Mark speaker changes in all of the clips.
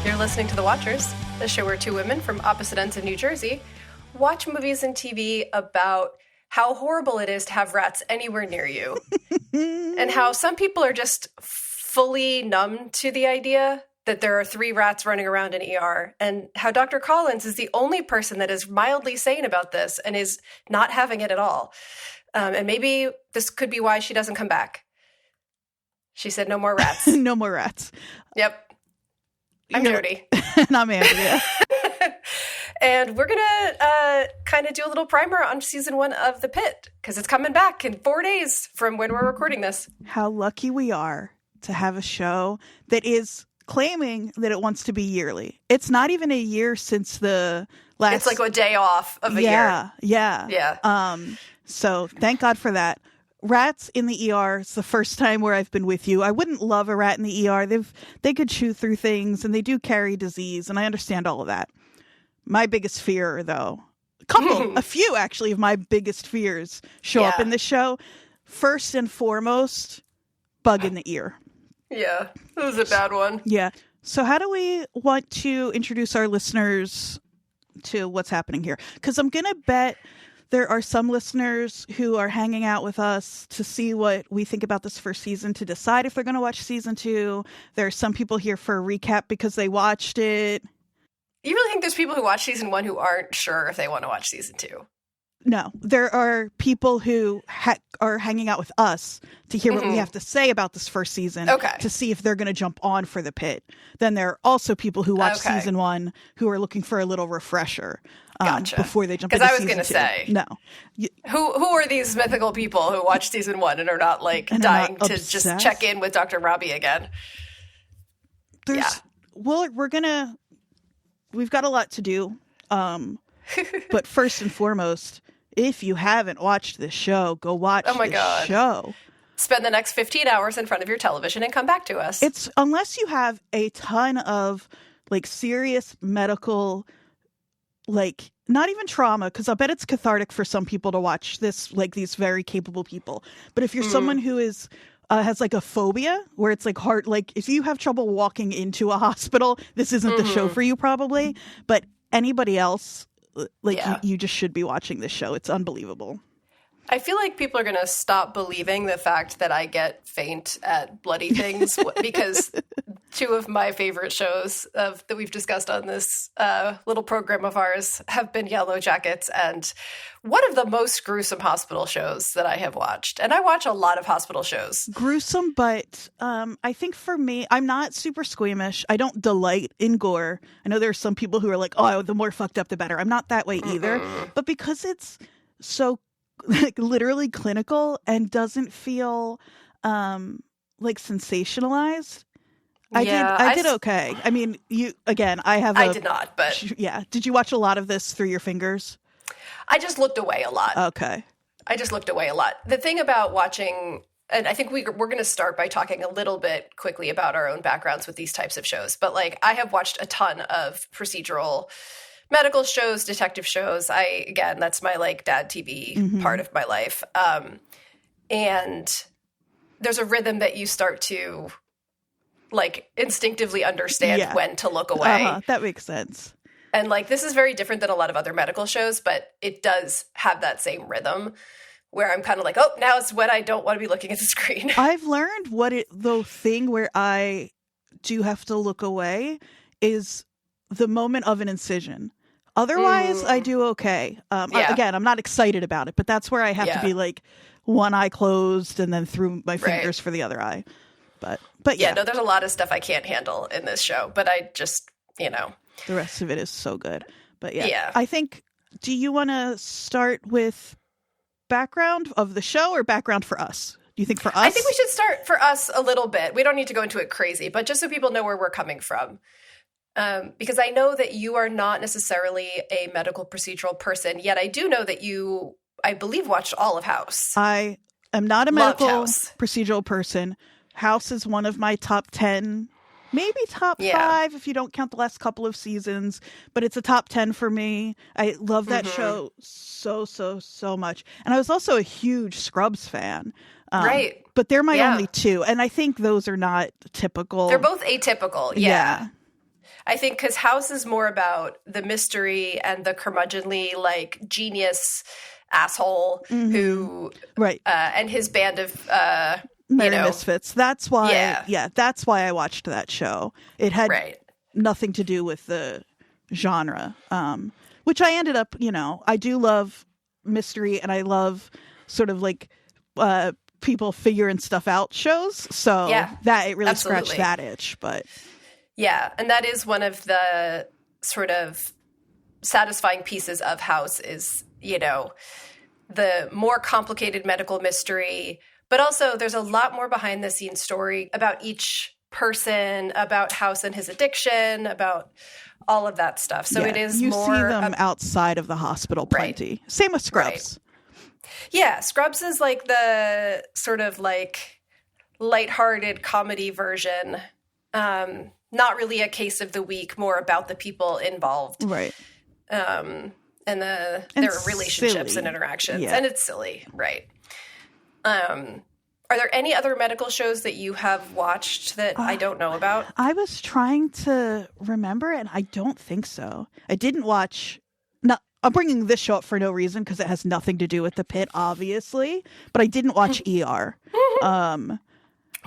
Speaker 1: You're listening to The Watchers, the show where two women from opposite ends of New Jersey watch movies and TV about how horrible it is to have rats anywhere near you, and how some people are just fully numb to the idea that there are 3 rats running around an ER, and how Dr. Collins is the only person that is mildly sane about this and is not having it at all. And maybe this could be why she doesn't come back. She said no more rats.
Speaker 2: No more rats.
Speaker 1: Yep. I'm Jodie.
Speaker 2: And I'm Andrea.
Speaker 1: And we're going to kind of do a little primer on season 1 of The Pitt, because it's coming back in 4 days from when we're recording this.
Speaker 2: How lucky we are to have a show that is claiming that it wants to be yearly. It's not even a year since the last...
Speaker 1: It's like a day off of a year.
Speaker 2: Yeah. So thank God for that. Rats in the ER is the first time where I've been with you. I wouldn't love a rat in the ER. They could chew through things and they do carry disease, and I understand all of that. My biggest fear, though, a few actually of my biggest fears show up in this show. First and foremost, bug in the ear.
Speaker 1: Yeah, that was a bad one.
Speaker 2: Yeah. So how do we want to introduce our listeners to what's happening here? Because I'm going to bet there are some listeners who are hanging out with us to see what we think about this first season, to decide if they're going to watch season 2. There are some people here for a recap because they watched it.
Speaker 1: You really think there's people who watch season 1 who aren't sure if they want to watch season 2?
Speaker 2: No, there are people who are hanging out with us to hear what we have to say about this first season, to see if they're going to jump on for The Pitt. Then there are also people who watch season 1 who are looking for a little refresher before they jump into season 2. Because I was going to say,
Speaker 1: no, who are these mythical people who watch season 1 and are not dying to just check in with Dr. Robbie again?
Speaker 2: Well, we've got a lot to do. But first and foremost, if you haven't watched this show, go watch this show.
Speaker 1: Spend the next 15 hours in front of your television and come back to us.
Speaker 2: It's unless you have a ton of serious medical, not even trauma, because I bet it's cathartic for some people to watch this, these very capable people. But if you're someone who is has a phobia where it's hard, if you have trouble walking into a hospital, this isn't the show for you probably. But anybody else, you just should be watching this show. It's unbelievable.
Speaker 1: I feel like people are going to stop believing the fact that I get faint at bloody things because 2 of my favorite shows that we've discussed on this little program of ours have been Yellow Jackets and one of the most gruesome hospital shows that I have watched. And I watch a lot of hospital shows.
Speaker 2: Gruesome, but I think for me, I'm not super squeamish. I don't delight in gore. I know there are some people who are like, oh, the more fucked up, the better. I'm not that way either. But because it's so literally clinical and doesn't feel sensationalized. I did okay. I mean, I did not, but yeah. Did you watch a lot of this through your fingers?
Speaker 1: I just looked away a lot.
Speaker 2: Okay.
Speaker 1: I just looked away a lot. The thing about watching, and I think we're going to start by talking a little bit quickly about our own backgrounds with these types of shows, but I have watched a ton of procedural medical shows, detective shows. That's my dad TV part of my life. And there's a rhythm that you start to instinctively understand when to look away.
Speaker 2: That makes sense.
Speaker 1: And this is very different than a lot of other medical shows, but it does have that same rhythm where I'm kind of oh, now it's when I don't want to be looking at the screen.
Speaker 2: I've learned the thing where I do have to look away is the moment of an incision. Otherwise, I do okay. Again, I'm not excited about it, but that's where I have to be one eye closed and then through my fingers for the other eye. But yeah.
Speaker 1: No, there's a lot of stuff I can't handle in this show, but I just,
Speaker 2: The rest of it is so good. But yeah. I think, do you want to start with background of the show or background for us? Do you think for us?
Speaker 1: I think we should start for us a little bit. We don't need to go into it crazy, but just so people know where we're coming from. Because I know that you are not necessarily a medical procedural person, yet I do know that you, I believe, watched all of House.
Speaker 2: I am not a medical procedural person. House is one of my top 10, maybe top 5 if you don't count the last couple of seasons, but it's a top 10 for me. I love that show so much. And I was also a huge Scrubs fan.
Speaker 1: Right.
Speaker 2: But they're my only 2. And I think those are not typical.
Speaker 1: They're both atypical. Yeah. I think because House is more about the mystery and the curmudgeonly, like, genius asshole who,
Speaker 2: right,
Speaker 1: and his band of,
Speaker 2: Merry Misfits. That's why,
Speaker 1: yeah,
Speaker 2: that's why I watched that show. It had nothing to do with the genre, which I ended up, I do love mystery and I love sort of like people figuring stuff out shows. So that it really scratched that itch. But
Speaker 1: yeah, and that is one of the sort of satisfying pieces of House is, the more complicated medical mystery, but also there's a lot more behind the scenes story about each person, about House and his addiction, about all of that stuff. So it is
Speaker 2: you
Speaker 1: more...
Speaker 2: You see them outside of the hospital plenty. Right. Same with Scrubs.
Speaker 1: Right. Yeah, Scrubs is like the sort of like lighthearted comedy version. Not really a case of the week, more about the people involved.
Speaker 2: Right.
Speaker 1: And their relationships silly. And interactions.
Speaker 2: Yeah.
Speaker 1: And it's silly, right. Are there any other medical shows that you have watched that I don't know about?
Speaker 2: I was trying to remember, and I don't think so. I didn't watch... No, I'm bringing this show up for no reason because it has nothing to do with the Pitt, obviously. But I didn't watch ER.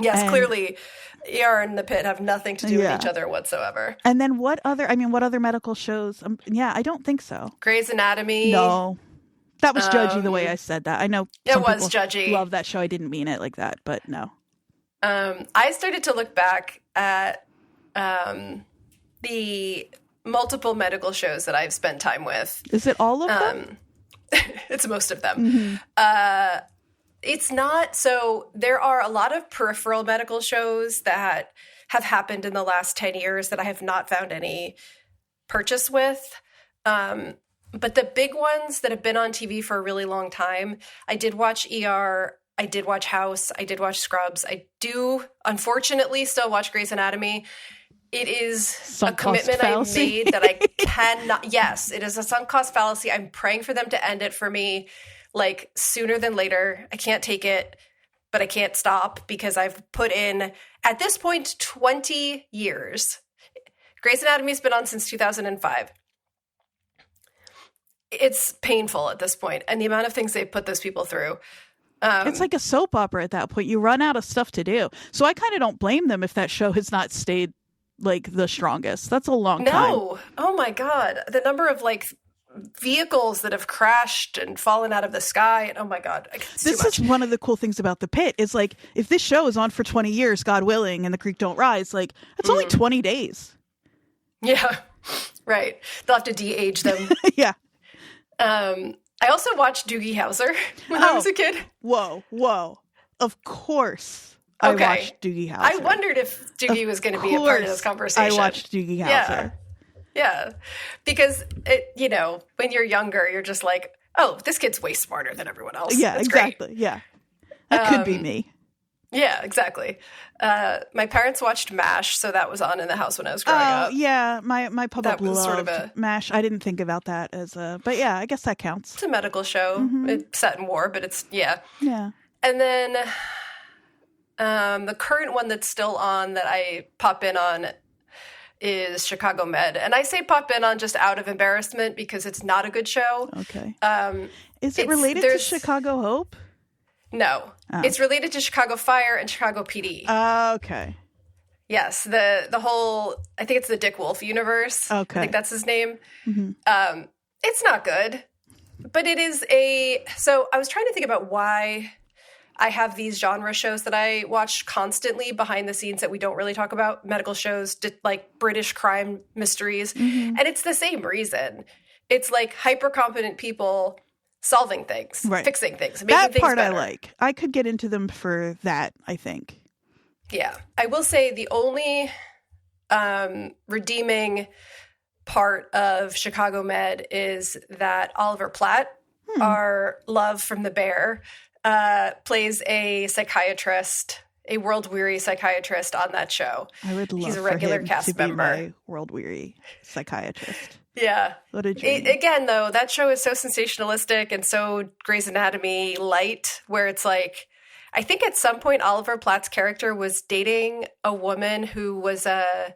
Speaker 1: Yes, clearly, ER and the Pitt have nothing to do with each other whatsoever.
Speaker 2: And then what other medical shows? I don't think so.
Speaker 1: Grey's Anatomy?
Speaker 2: No. That was judgy the way I said that. I know
Speaker 1: it was judgy.
Speaker 2: Love that show. I didn't mean it like that, but no.
Speaker 1: I started to look back at the multiple medical shows that I've spent time with.
Speaker 2: Is it all of them?
Speaker 1: It's most of them. Mm-hmm. It's not. So there are a lot of peripheral medical shows that have happened in the last 10 years that I have not found any purchase with. But the big ones that have been on TV for a really long time, I did watch ER, I did watch House, I did watch Scrubs. I do, unfortunately, still watch Grey's Anatomy. It is a commitment I made that I cannot. Yes, it is a sunk cost fallacy. I'm praying for them to end it for me, like, sooner than later. I can't take it, but I can't stop because I've put in, at this point, 20 years. Grey's Anatomy's been on since 2005. It's painful at this point, and the amount of things they've put those people through.
Speaker 2: It's like a soap opera at that point. You run out of stuff to do. So I kind of don't blame them if that show has not stayed like the strongest. That's a long time.
Speaker 1: No. Oh my God. The number of like vehicles that have crashed and fallen out of the sky. And oh my God.
Speaker 2: This is one of the cool things about the Pitt is like, if this show is on for 20 years, God willing, and the creek don't rise, like it's only 20 days.
Speaker 1: Yeah. Right. They'll have to de-age them.
Speaker 2: Yeah.
Speaker 1: I also watched Doogie Howser when I was a kid.
Speaker 2: Whoa. Of course I watched Doogie Howser.
Speaker 1: I wondered if Doogie was going to be a part of this conversation.
Speaker 2: I watched Doogie Howser.
Speaker 1: Yeah. Because, when you're younger, you're just like, oh, this kid's way smarter than everyone else.
Speaker 2: Yeah,
Speaker 1: That's
Speaker 2: exactly.
Speaker 1: Great.
Speaker 2: Yeah. That could be me.
Speaker 1: Yeah, exactly. My parents watched MASH, so that was on in the house when I was growing up.
Speaker 2: Oh, yeah. My public loved
Speaker 1: sort of
Speaker 2: MASH. I didn't think about that as but yeah, I guess that counts.
Speaker 1: It's a medical show. Mm-hmm. It's set in war, but it's,
Speaker 2: Yeah.
Speaker 1: And then the current one that's still on that I pop in on is Chicago Med. And I say pop in on just out of embarrassment because it's not a good show.
Speaker 2: Okay. Is it related to Chicago Hope?
Speaker 1: No. Oh. It's related to Chicago Fire and Chicago PD.
Speaker 2: Okay.
Speaker 1: Yes. The whole, I think it's the Dick Wolf universe.
Speaker 2: Okay.
Speaker 1: I think that's his name.
Speaker 2: Mm-hmm.
Speaker 1: It's not good, but it is so I was trying to think about why I have these genre shows that I watch constantly behind the scenes that we don't really talk about, medical shows, like British crime mysteries. Mm-hmm. And it's the same reason. It's like hyper competent people solving things, fixing things, making
Speaker 2: that
Speaker 1: things
Speaker 2: part
Speaker 1: better.
Speaker 2: I like. I could get into them for that, I think.
Speaker 1: Yeah. I will say the only redeeming part of Chicago Med is that Oliver Platt, our love from The Bear, plays a psychiatrist, a world-weary psychiatrist on that show.
Speaker 2: I would love
Speaker 1: He's a regular
Speaker 2: for him
Speaker 1: cast
Speaker 2: to
Speaker 1: member.
Speaker 2: Be my world-weary psychiatrist.
Speaker 1: Yeah.
Speaker 2: What a dream.
Speaker 1: Again, though, that show is so sensationalistic and so Grey's Anatomy light, where it's like, I think at some point Oliver Platt's character was dating a woman who was a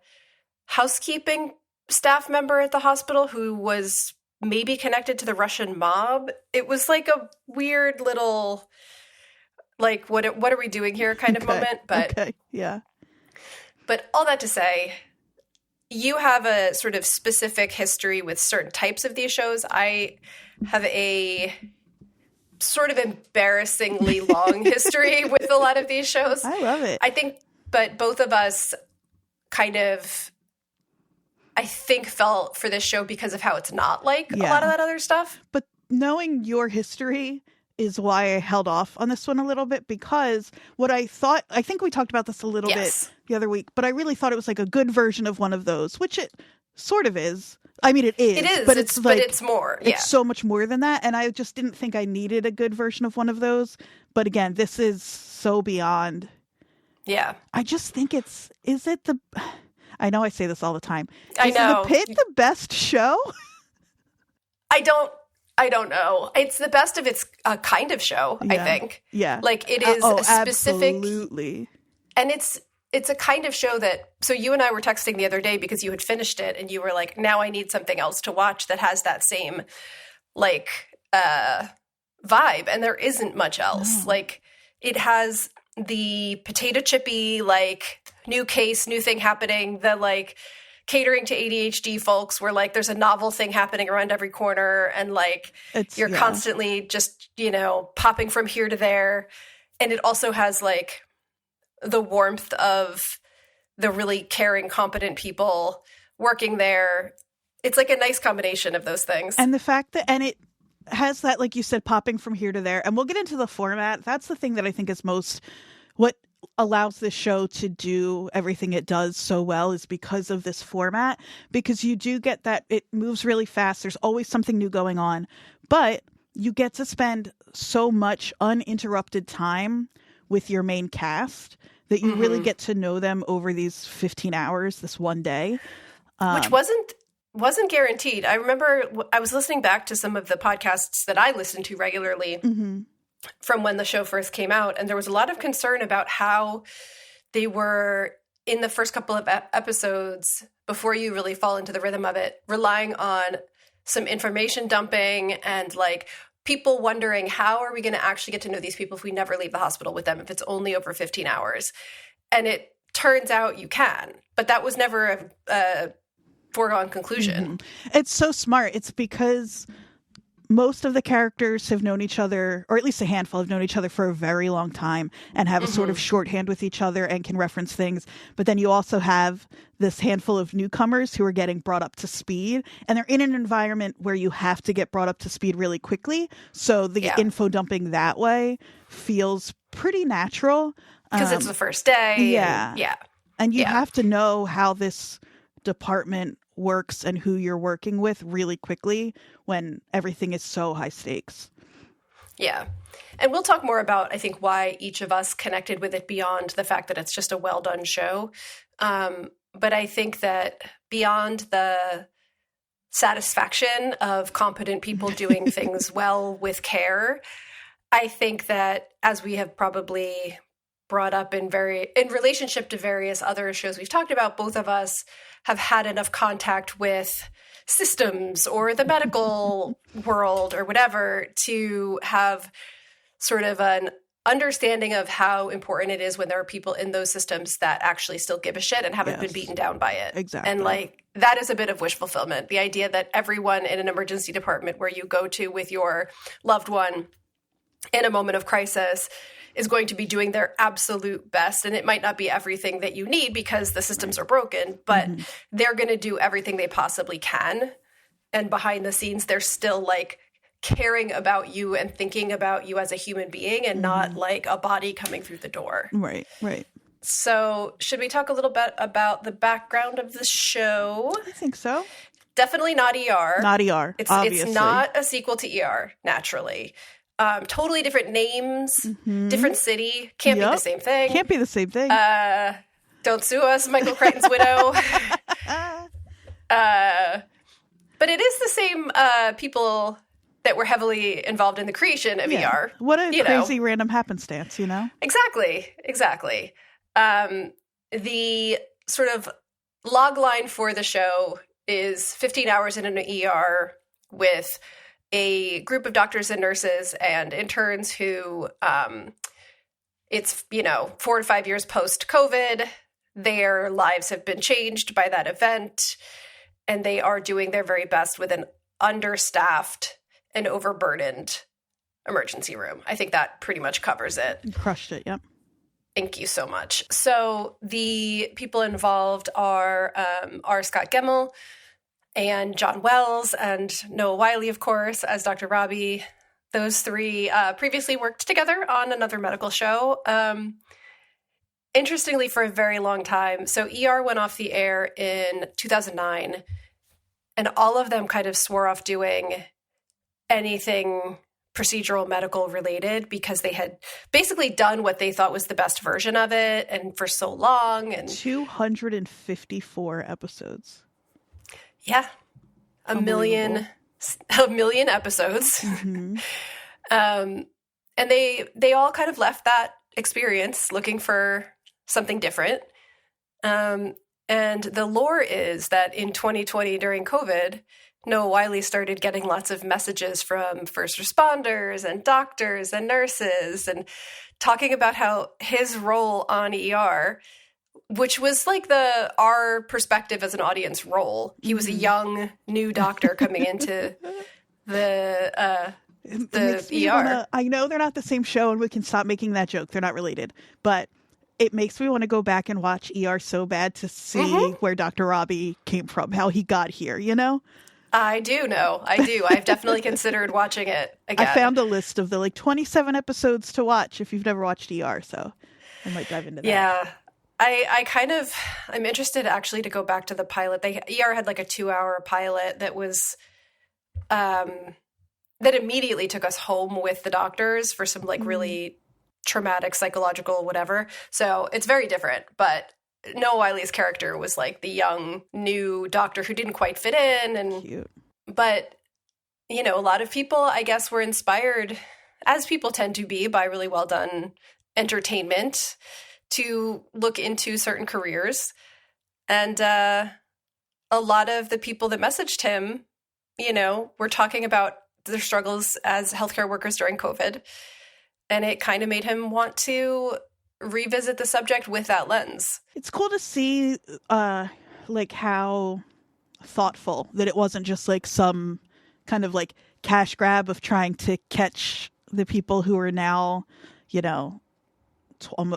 Speaker 1: housekeeping staff member at the hospital who was maybe connected to the Russian mob. It was like a weird little, like, what are we doing here kind of moment. But
Speaker 2: yeah.
Speaker 1: But all that to say, you have a sort of specific history with certain types of these shows. I have a sort of embarrassingly long history with a lot of these shows.
Speaker 2: I love it.
Speaker 1: I think, but both of us kind of, I think, fell for this show because of how it's not like a lot of that other stuff.
Speaker 2: But knowing your history is why I held off on this one a little bit, because what I thought, I think we talked about this a little bit the other week, but I really thought it was like a good version of one of those, which it sort of is. I mean, it is.
Speaker 1: It is,
Speaker 2: but it's like,
Speaker 1: but it's more. Yeah.
Speaker 2: It's so much more than that. And I just didn't think I needed a good version of one of those. But again, this is so beyond.
Speaker 1: Yeah.
Speaker 2: I just think I know I say this all the time.
Speaker 1: I know.
Speaker 2: Is the Pitt the best show?
Speaker 1: I don't know. It's the best of its kind of show, I think.
Speaker 2: Yeah.
Speaker 1: Like, it is a specific.
Speaker 2: Absolutely.
Speaker 1: And it's a kind of show that, so you and I were texting the other day because you had finished it and you were like, now I need something else to watch that has that same, like, vibe. And there isn't much else. Like, it has the potato chippy, like, new case, new thing happening, the, like, catering to ADHD folks where, like, there's a novel thing happening around every corner and, like, you're constantly just, popping from here to there. And it also has, like, the warmth of the really caring, competent people working there. It's like a nice combination of those things.
Speaker 2: And the fact that, and it has that, like you said, popping from here to there. And we'll get into the format. That's the thing that I think is what allows this show to do everything it does so well is because of this format. Because you do get that it moves really fast. There's always something new going on. But you get to spend so much uninterrupted time with your main cast that you really get to know them over these 15 hours, this one day.
Speaker 1: Which wasn't guaranteed. I remember I was listening back to some of the podcasts that I listen to regularly from when the show first came out, and there was a lot of concern about how they were, in the first couple of episodes, before you really fall into the rhythm of it, relying on some information dumping and, like, people wondering, how are we going to actually get to know these people if we never leave the hospital with them, if it's only over 15 hours? And it turns out you can, but that was never a foregone conclusion.
Speaker 2: It's so smart. It's because most of the characters have known each other, or at least a handful have known each other for a very long time and have a sort of shorthand with each other and can reference things. But then you also have this handful of newcomers who are getting brought up to speed, and they're in an environment where you have to get brought up to speed really quickly. So the info dumping that way feels pretty natural.
Speaker 1: Because it's the first day.
Speaker 2: Yeah. And you have to know how this department works and who you're working with really quickly when everything is so high stakes.
Speaker 1: Yeah. And we'll talk more about, I think, why each of us connected with it beyond the fact that it's just a well done show. But I think that beyond the satisfaction of competent people doing things well with care, I think that, as we have probably brought up in relationship to various other shows we've talked about, both of us have had enough contact with systems or the medical world or whatever to have sort of an understanding of how important it is when there are people in those systems that actually still give a shit and haven't been beaten down by it.
Speaker 2: Exactly.
Speaker 1: And, like, that is a bit of wish fulfillment. The idea that everyone in an emergency department where you go to with your loved one in a moment of crisis is going to be doing their absolute best. And it might not be everything that you need because the systems are broken, but they're going to do everything they possibly can. And behind the scenes, they're still, like, caring about you and thinking about you as a human being and not like a body coming through the door.
Speaker 2: Right.
Speaker 1: So should we talk a little bit about the background of the show?
Speaker 2: I think so.
Speaker 1: Definitely not ER.
Speaker 2: Not ER, obviously.
Speaker 1: It's not a sequel to ER, naturally. Totally different names, different city. Can't be the same thing.
Speaker 2: Can't be the same thing.
Speaker 1: Don't sue us, Michael Crichton's widow. But it is the same people that were heavily involved in the creation of ER.
Speaker 2: What a crazy random happenstance,
Speaker 1: Exactly. The sort of log line for the show is 15 hours in an ER with a group of doctors and nurses and interns who, it's, 4 to 5 years post-COVID. Their lives have been changed by that event, and they are doing their very best with an understaffed and overburdened emergency room. I think that pretty much covers it.
Speaker 2: You crushed it, yep.
Speaker 1: Thank you so much. So the people involved are R. Scott Gemmell and John Wells and Noah Wiley, of course, as Dr. Robbie. Those three previously worked together on another medical show. Interestingly, for a very long time. So ER went off the air in 2009, and all of them kind of swore off doing anything procedural medical related because they had basically done what they thought was the best version of it and for so long. And
Speaker 2: 254 episodes.
Speaker 1: Yeah. A million episodes. Mm-hmm. And they all kind of left that experience looking for something different. And the lore is that in 2020 during COVID, Noah Wiley started getting lots of messages from first responders and doctors and nurses and talking about how his role on ER, which was like our perspective as an audience role. He was a young new doctor coming into the ER.
Speaker 2: I know they're not the same show and we can stop making that joke. They're not related, but it makes me want to go back and watch ER so bad to see where Dr. Robbie came from, how he got here,
Speaker 1: I do know. I do. I've definitely considered watching it again.
Speaker 2: I found a list of the 27 episodes to watch if you've never watched ER, so I might dive into that.
Speaker 1: Yeah. I'm interested actually to go back to the pilot. ER had like a 2-hour pilot that was, that immediately took us home with the doctors for some really traumatic, psychological, whatever. So it's very different, but Noah Wiley's character was like the young new doctor who didn't quite fit in. And
Speaker 2: cute.
Speaker 1: But, a lot of people, I guess, were inspired, as people tend to be, by really well done entertainment to look into certain careers. And a lot of the people that messaged him, were talking about their struggles as healthcare workers during COVID. And it kind of made him want to revisit the subject with that lens.
Speaker 2: It's cool to see how thoughtful that it wasn't just like some kind of like cash grab of trying to catch the people who are now,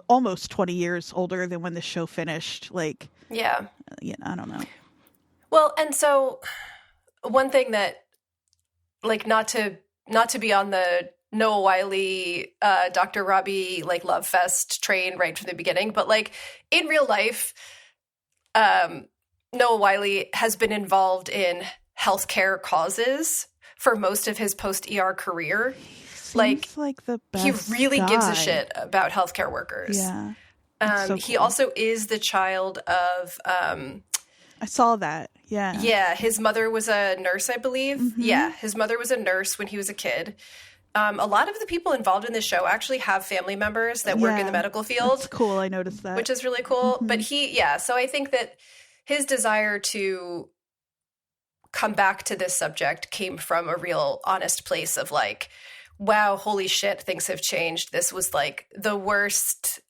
Speaker 2: almost 20 years older than when the show finished. I don't know.
Speaker 1: Well, and so one thing that not to be on the Noah Wiley, Dr. Robbie, love fest train right from the beginning. But in real life, Noah Wiley has been involved in healthcare causes for most of his post-ER career.
Speaker 2: Seems like the best
Speaker 1: he really
Speaker 2: guy.
Speaker 1: gives a shit about healthcare workers.
Speaker 2: Yeah. So cool.
Speaker 1: He also is the child of...
Speaker 2: I saw that. Yeah.
Speaker 1: Yeah. His mother was a nurse, I believe. Mm-hmm. Yeah. His mother was a nurse when he was a kid. A lot of the people involved in this show actually have family members that work in the medical field.
Speaker 2: That's cool. I noticed that.
Speaker 1: Which is really cool. Mm-hmm. But so I think that his desire to come back to this subject came from a real honest place of wow, holy shit, things have changed. This was the worst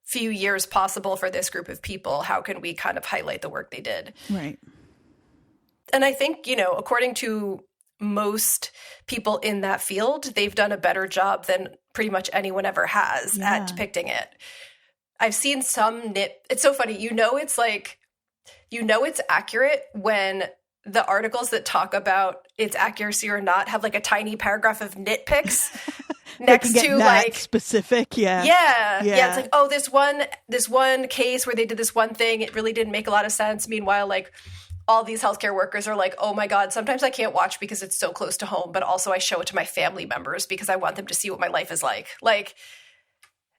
Speaker 1: few years possible for this group of people. How can we kind of highlight the work they did?
Speaker 2: Right.
Speaker 1: And I think, according to most people in that field, they've done a better job than pretty much anyone ever has at depicting it. I've seen some it's so funny. It's accurate when the articles that talk about its accuracy or not have a tiny paragraph of nitpicks next to
Speaker 2: specific.
Speaker 1: Yeah. It's this one case where they did this one thing. It really didn't make a lot of sense. Meanwhile, all these healthcare workers are oh my God, sometimes I can't watch because it's so close to home, but also I show it to my family members because I want them to see what my life is like.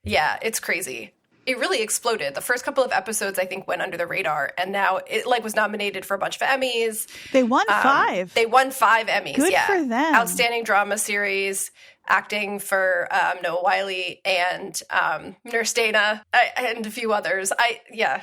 Speaker 1: Yeah, it's crazy. it really exploded. The first couple of episodes, I think, went under the radar, and now it like was nominated for a bunch of Emmys.
Speaker 2: They won 5.
Speaker 1: They won 5 Emmys.
Speaker 2: Good for them.
Speaker 1: Outstanding drama series, acting for Noah Wyle and Nurse Dana, and a few others.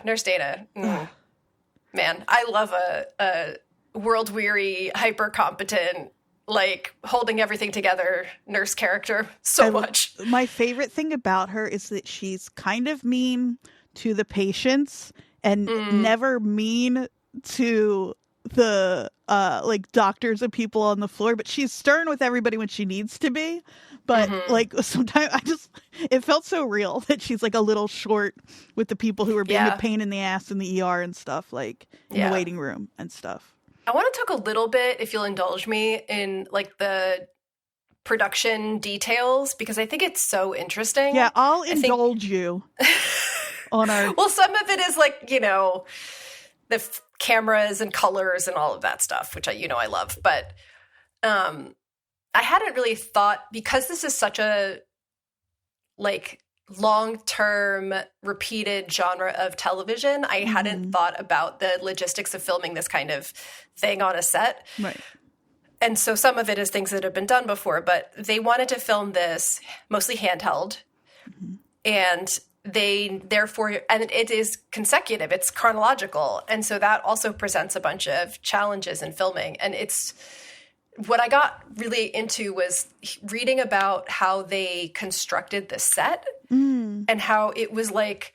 Speaker 1: Nurse Dana. Man, I love a world-weary, hyper-competent, like holding everything together nurse character so much.
Speaker 2: My favorite thing about her is that she's kind of mean to the patients and never mean to the like doctors and people on the floor, but she's stern with everybody when she needs to be. But like sometimes it felt so real that she's like a little short with the people who are being a pain in the ass in the ER and stuff, like in the waiting room and stuff.
Speaker 1: I want to talk a little bit, if you'll indulge me, in like the production details, because I think it's so interesting.
Speaker 2: Yeah, I'll indulge you on our...
Speaker 1: Well, some of it is like, you know, the cameras and colors and all of that stuff, which I love. But I hadn't really thought, because this is such a like long-term repeated genre of television, I hadn't thought about the logistics of filming this kind of thing on a set.
Speaker 2: Right.
Speaker 1: And so some of it is things that have been done before, but they wanted to film this mostly handheld. And they therefore, and it is consecutive, it's chronological. And so that also presents a bunch of challenges in filming. And it's, what I got really into was reading about how they constructed the set and how it was like,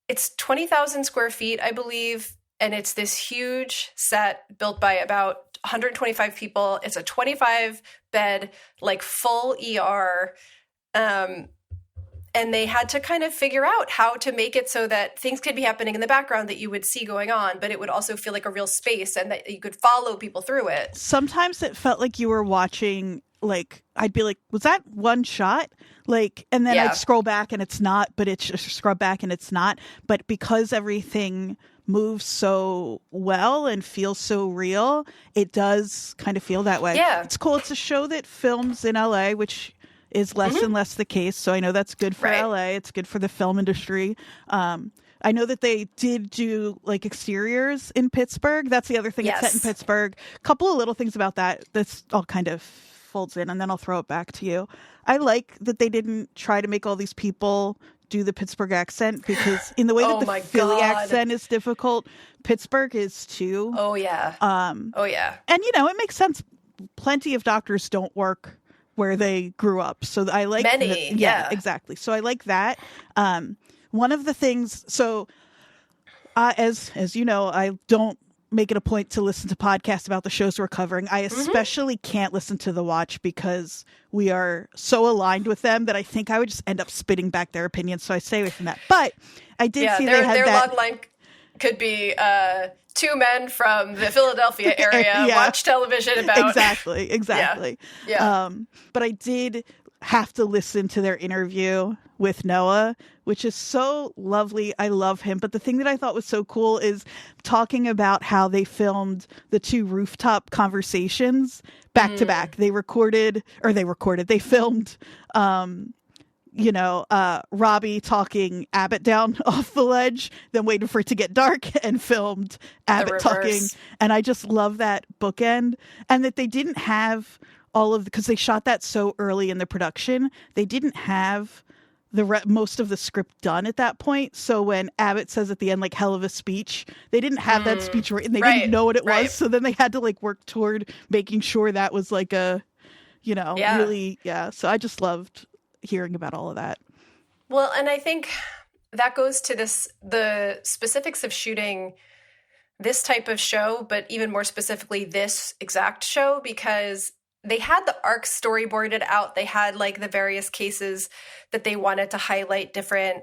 Speaker 1: it's 20,000 square feet, I believe. And it's this huge set built by about 125 people. It's a 25 bed, like full ER. And they had to kind of figure out how to make it so that things could be happening in the background that you would see going on, but it would also feel like a real space and that you could follow people through it.
Speaker 2: Sometimes it felt like you were watching, like, I'd be like, was that one shot? Like, and then I'd scroll back and it's not, but it's scrub back and it's not. But because everything moves so well and feels so real, it does kind of feel that way.
Speaker 1: Yeah.
Speaker 2: It's cool. It's a show that films in LA, which is less and less the case. So I know that's good for LA. It's good for the film industry. I know that they did do like exteriors in Pittsburgh. That's the other thing. It's set in Pittsburgh. A couple of little things about that. That's all kind of folds in, and then I'll throw it back to you. I like that they didn't try to make all these people do the Pittsburgh accent, because in the way that the Philly accent is difficult, Pittsburgh is too.
Speaker 1: Oh yeah.
Speaker 2: And it makes sense. Plenty of doctors don't work where they grew up. So I like
Speaker 1: many.
Speaker 2: Yeah, exactly. So I like that. One of the things, so as you know, I don't make it a point to listen to podcasts about the shows we're covering. I especially can't listen to The Watch because we are so aligned with them that I think I would just end up spitting back their opinions. So I stay away from that. But I did see they had
Speaker 1: their
Speaker 2: that.
Speaker 1: log line could be 2 men from the Philadelphia area watch television about
Speaker 2: exactly.
Speaker 1: Yeah.
Speaker 2: But I did have to listen to their interview with Noah, which is so lovely. I love him. But the thing that I thought was so cool is talking about how they filmed the 2 rooftop conversations back to back. They filmed Robbie talking Abbott down off the ledge, then waited for it to get dark and filmed Abbott talking. And I just love that bookend, and that they didn't have because they shot that so early in the production, they didn't have most of the script done at that point. So when Abbott says at the end, like, hell of a speech, they didn't have that speech written. They didn't know what it was. So then they had to like work toward making sure that was like really. So I just loved hearing about all of that.
Speaker 1: Well, and I think that goes to the specifics of shooting this type of show, but even more specifically this exact show, because they had the arc storyboarded out. They had like the various cases that they wanted to highlight, different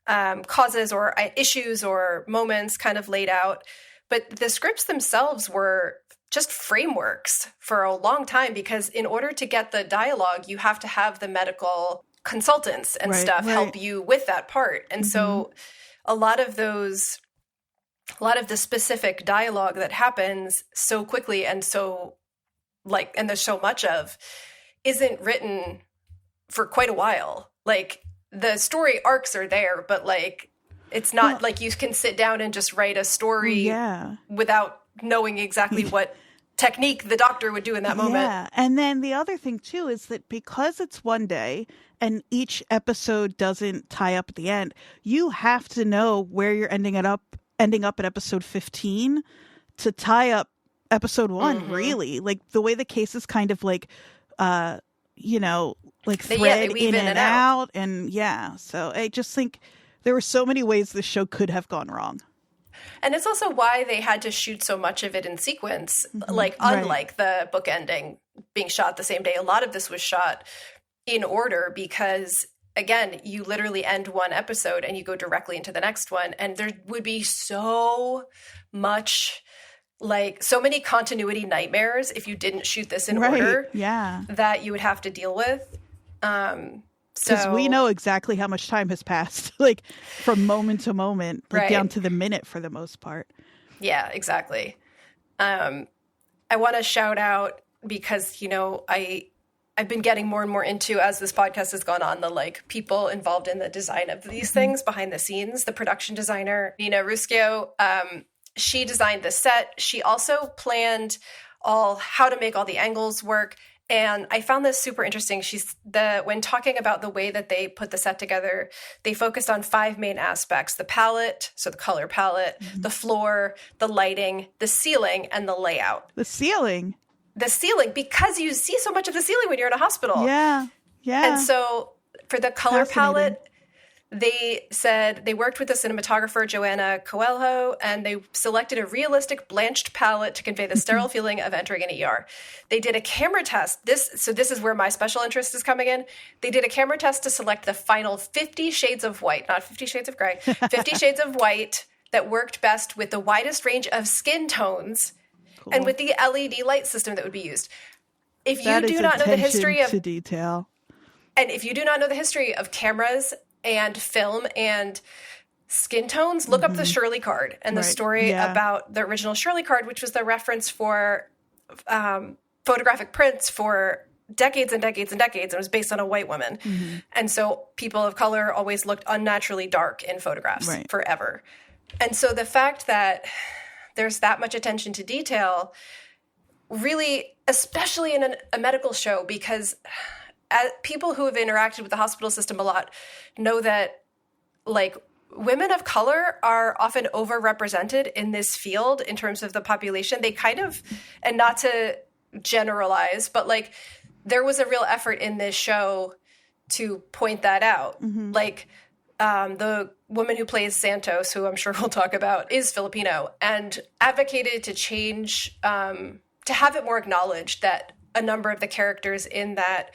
Speaker 1: causes or issues or moments kind of laid out. But the scripts themselves were just frameworks for a long time, because in order to get the dialogue, you have to have the medical consultants and stuff help you with that part. And so a lot of the specific dialogue that happens so quickly and so and there's so much of, isn't written for quite a while. Like, the story arcs are there, but like it's not like you can sit down and just write a story without knowing exactly what technique the doctor would do in that moment.
Speaker 2: Yeah. And then the other thing too is that because it's one day and each episode doesn't tie up at the end, you have to know where you're ending up at episode 15 to tie up episode 1, really. Like the way the case is kind of like you know, like thread in and out. And so I just think there were so many ways the show could have gone wrong.
Speaker 1: And it's also why they had to shoot so much of it in sequence, like unlike the book ending being shot the same day. A lot of this was shot in order because, again, you literally end one episode and you go directly into the next one. And there would be so much, like so many continuity nightmares if you didn't shoot this in order that you would have to deal with.
Speaker 2: Because we know exactly how much time has passed, like from moment to moment, like down to the minute for the most part.
Speaker 1: Yeah, exactly. I want to shout out because, you know, I've been getting more and more into, as this podcast has gone on, the like people involved in the design of these things behind the scenes. The production designer, Nina Ruscio, she designed the set. She also planned how to make all the angles work. And I found this super interesting. When talking about the way that they put the set together, they focused on 5 main aspects: the palette, so the color palette, the floor, the lighting, the ceiling, and the layout.
Speaker 2: The ceiling,
Speaker 1: because you see so much of the ceiling when you're in a hospital.
Speaker 2: Yeah.
Speaker 1: And so for the color palette, they said they worked with the cinematographer Joanna Coelho, and they selected a realistic blanched palette to convey the sterile feeling of entering an ER. They did a camera test. This is where my special interest is coming in. They did a camera test to select the final 50 shades of white, not 50 shades of gray, 50 shades of white that worked best with the widest range of skin tones and with the LED light system that would be used. If you do not know the history of
Speaker 2: detail,
Speaker 1: and if you do not know the history of cameras and film and skin tones, look up the Shirley card and the story about the original Shirley card, which was the reference for photographic prints for decades and decades and decades. It was based on a white woman. And so people of color always looked unnaturally dark in photographs forever. And so the fact that there's that much attention to detail really, especially in a medical show, because people who have interacted with the hospital system a lot know that, like, women of color are often overrepresented in this field in terms of the population. They kind of, and not to generalize, but like there was a real effort in this show to point that out. Like the woman who plays Santos, who I'm sure we'll talk about, is Filipino and advocated to change, to have it more acknowledged that a number of the characters in that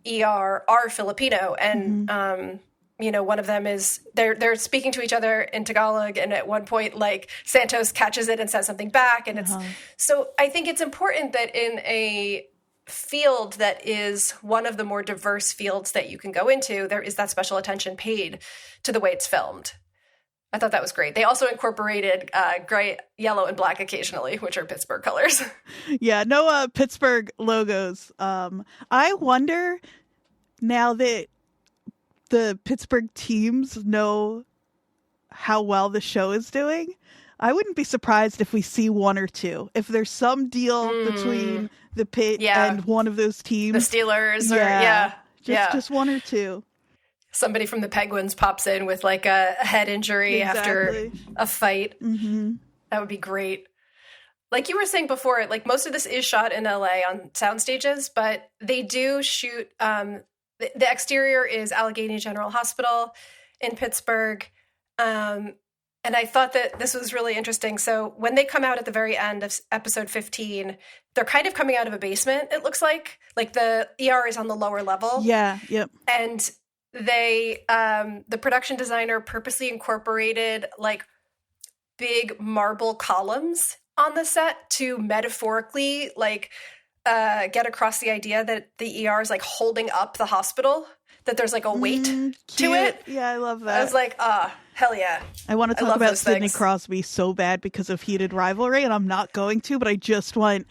Speaker 1: ER are Filipino, and you know, one of them is they're speaking to each other in Tagalog, and at one point, like, Santos catches it and says something back, and it's so I think it's important that in a field that is one of the more diverse fields that you can go into, there is that special attention paid to the way it's filmed. I thought that was great. They also incorporated gray, yellow, and black occasionally, which are Pittsburgh colors.
Speaker 2: Yeah, no Pittsburgh logos. I wonder now that the Pittsburgh teams know how well the show is doing, I wouldn't be surprised if we see one or two. If there's some deal between the Pitt and one of those teams.
Speaker 1: The Steelers.
Speaker 2: Just one or two.
Speaker 1: Somebody from the Penguins pops in with like a head injury after a fight. That would be great. Like you were saying before, like most of this is shot in LA on sound stages, but they do shoot, the exterior is Allegheny General Hospital in Pittsburgh. And I thought that this was really interesting. So when they come out at the very end of episode 15, they're kind of coming out of a basement, it looks like. Like the ER is on the lower level.
Speaker 2: Yeah, yep.
Speaker 1: And they, the production designer purposely incorporated like big marble columns on the set to metaphorically like get across the idea that the ER is like holding up the hospital, that there's like a weight to it.
Speaker 2: Yeah, I love that.
Speaker 1: I was like, hell yeah.
Speaker 2: I want to talk about Sidney Crosby so bad because of Heated Rivalry, and I'm not going to, but I just want,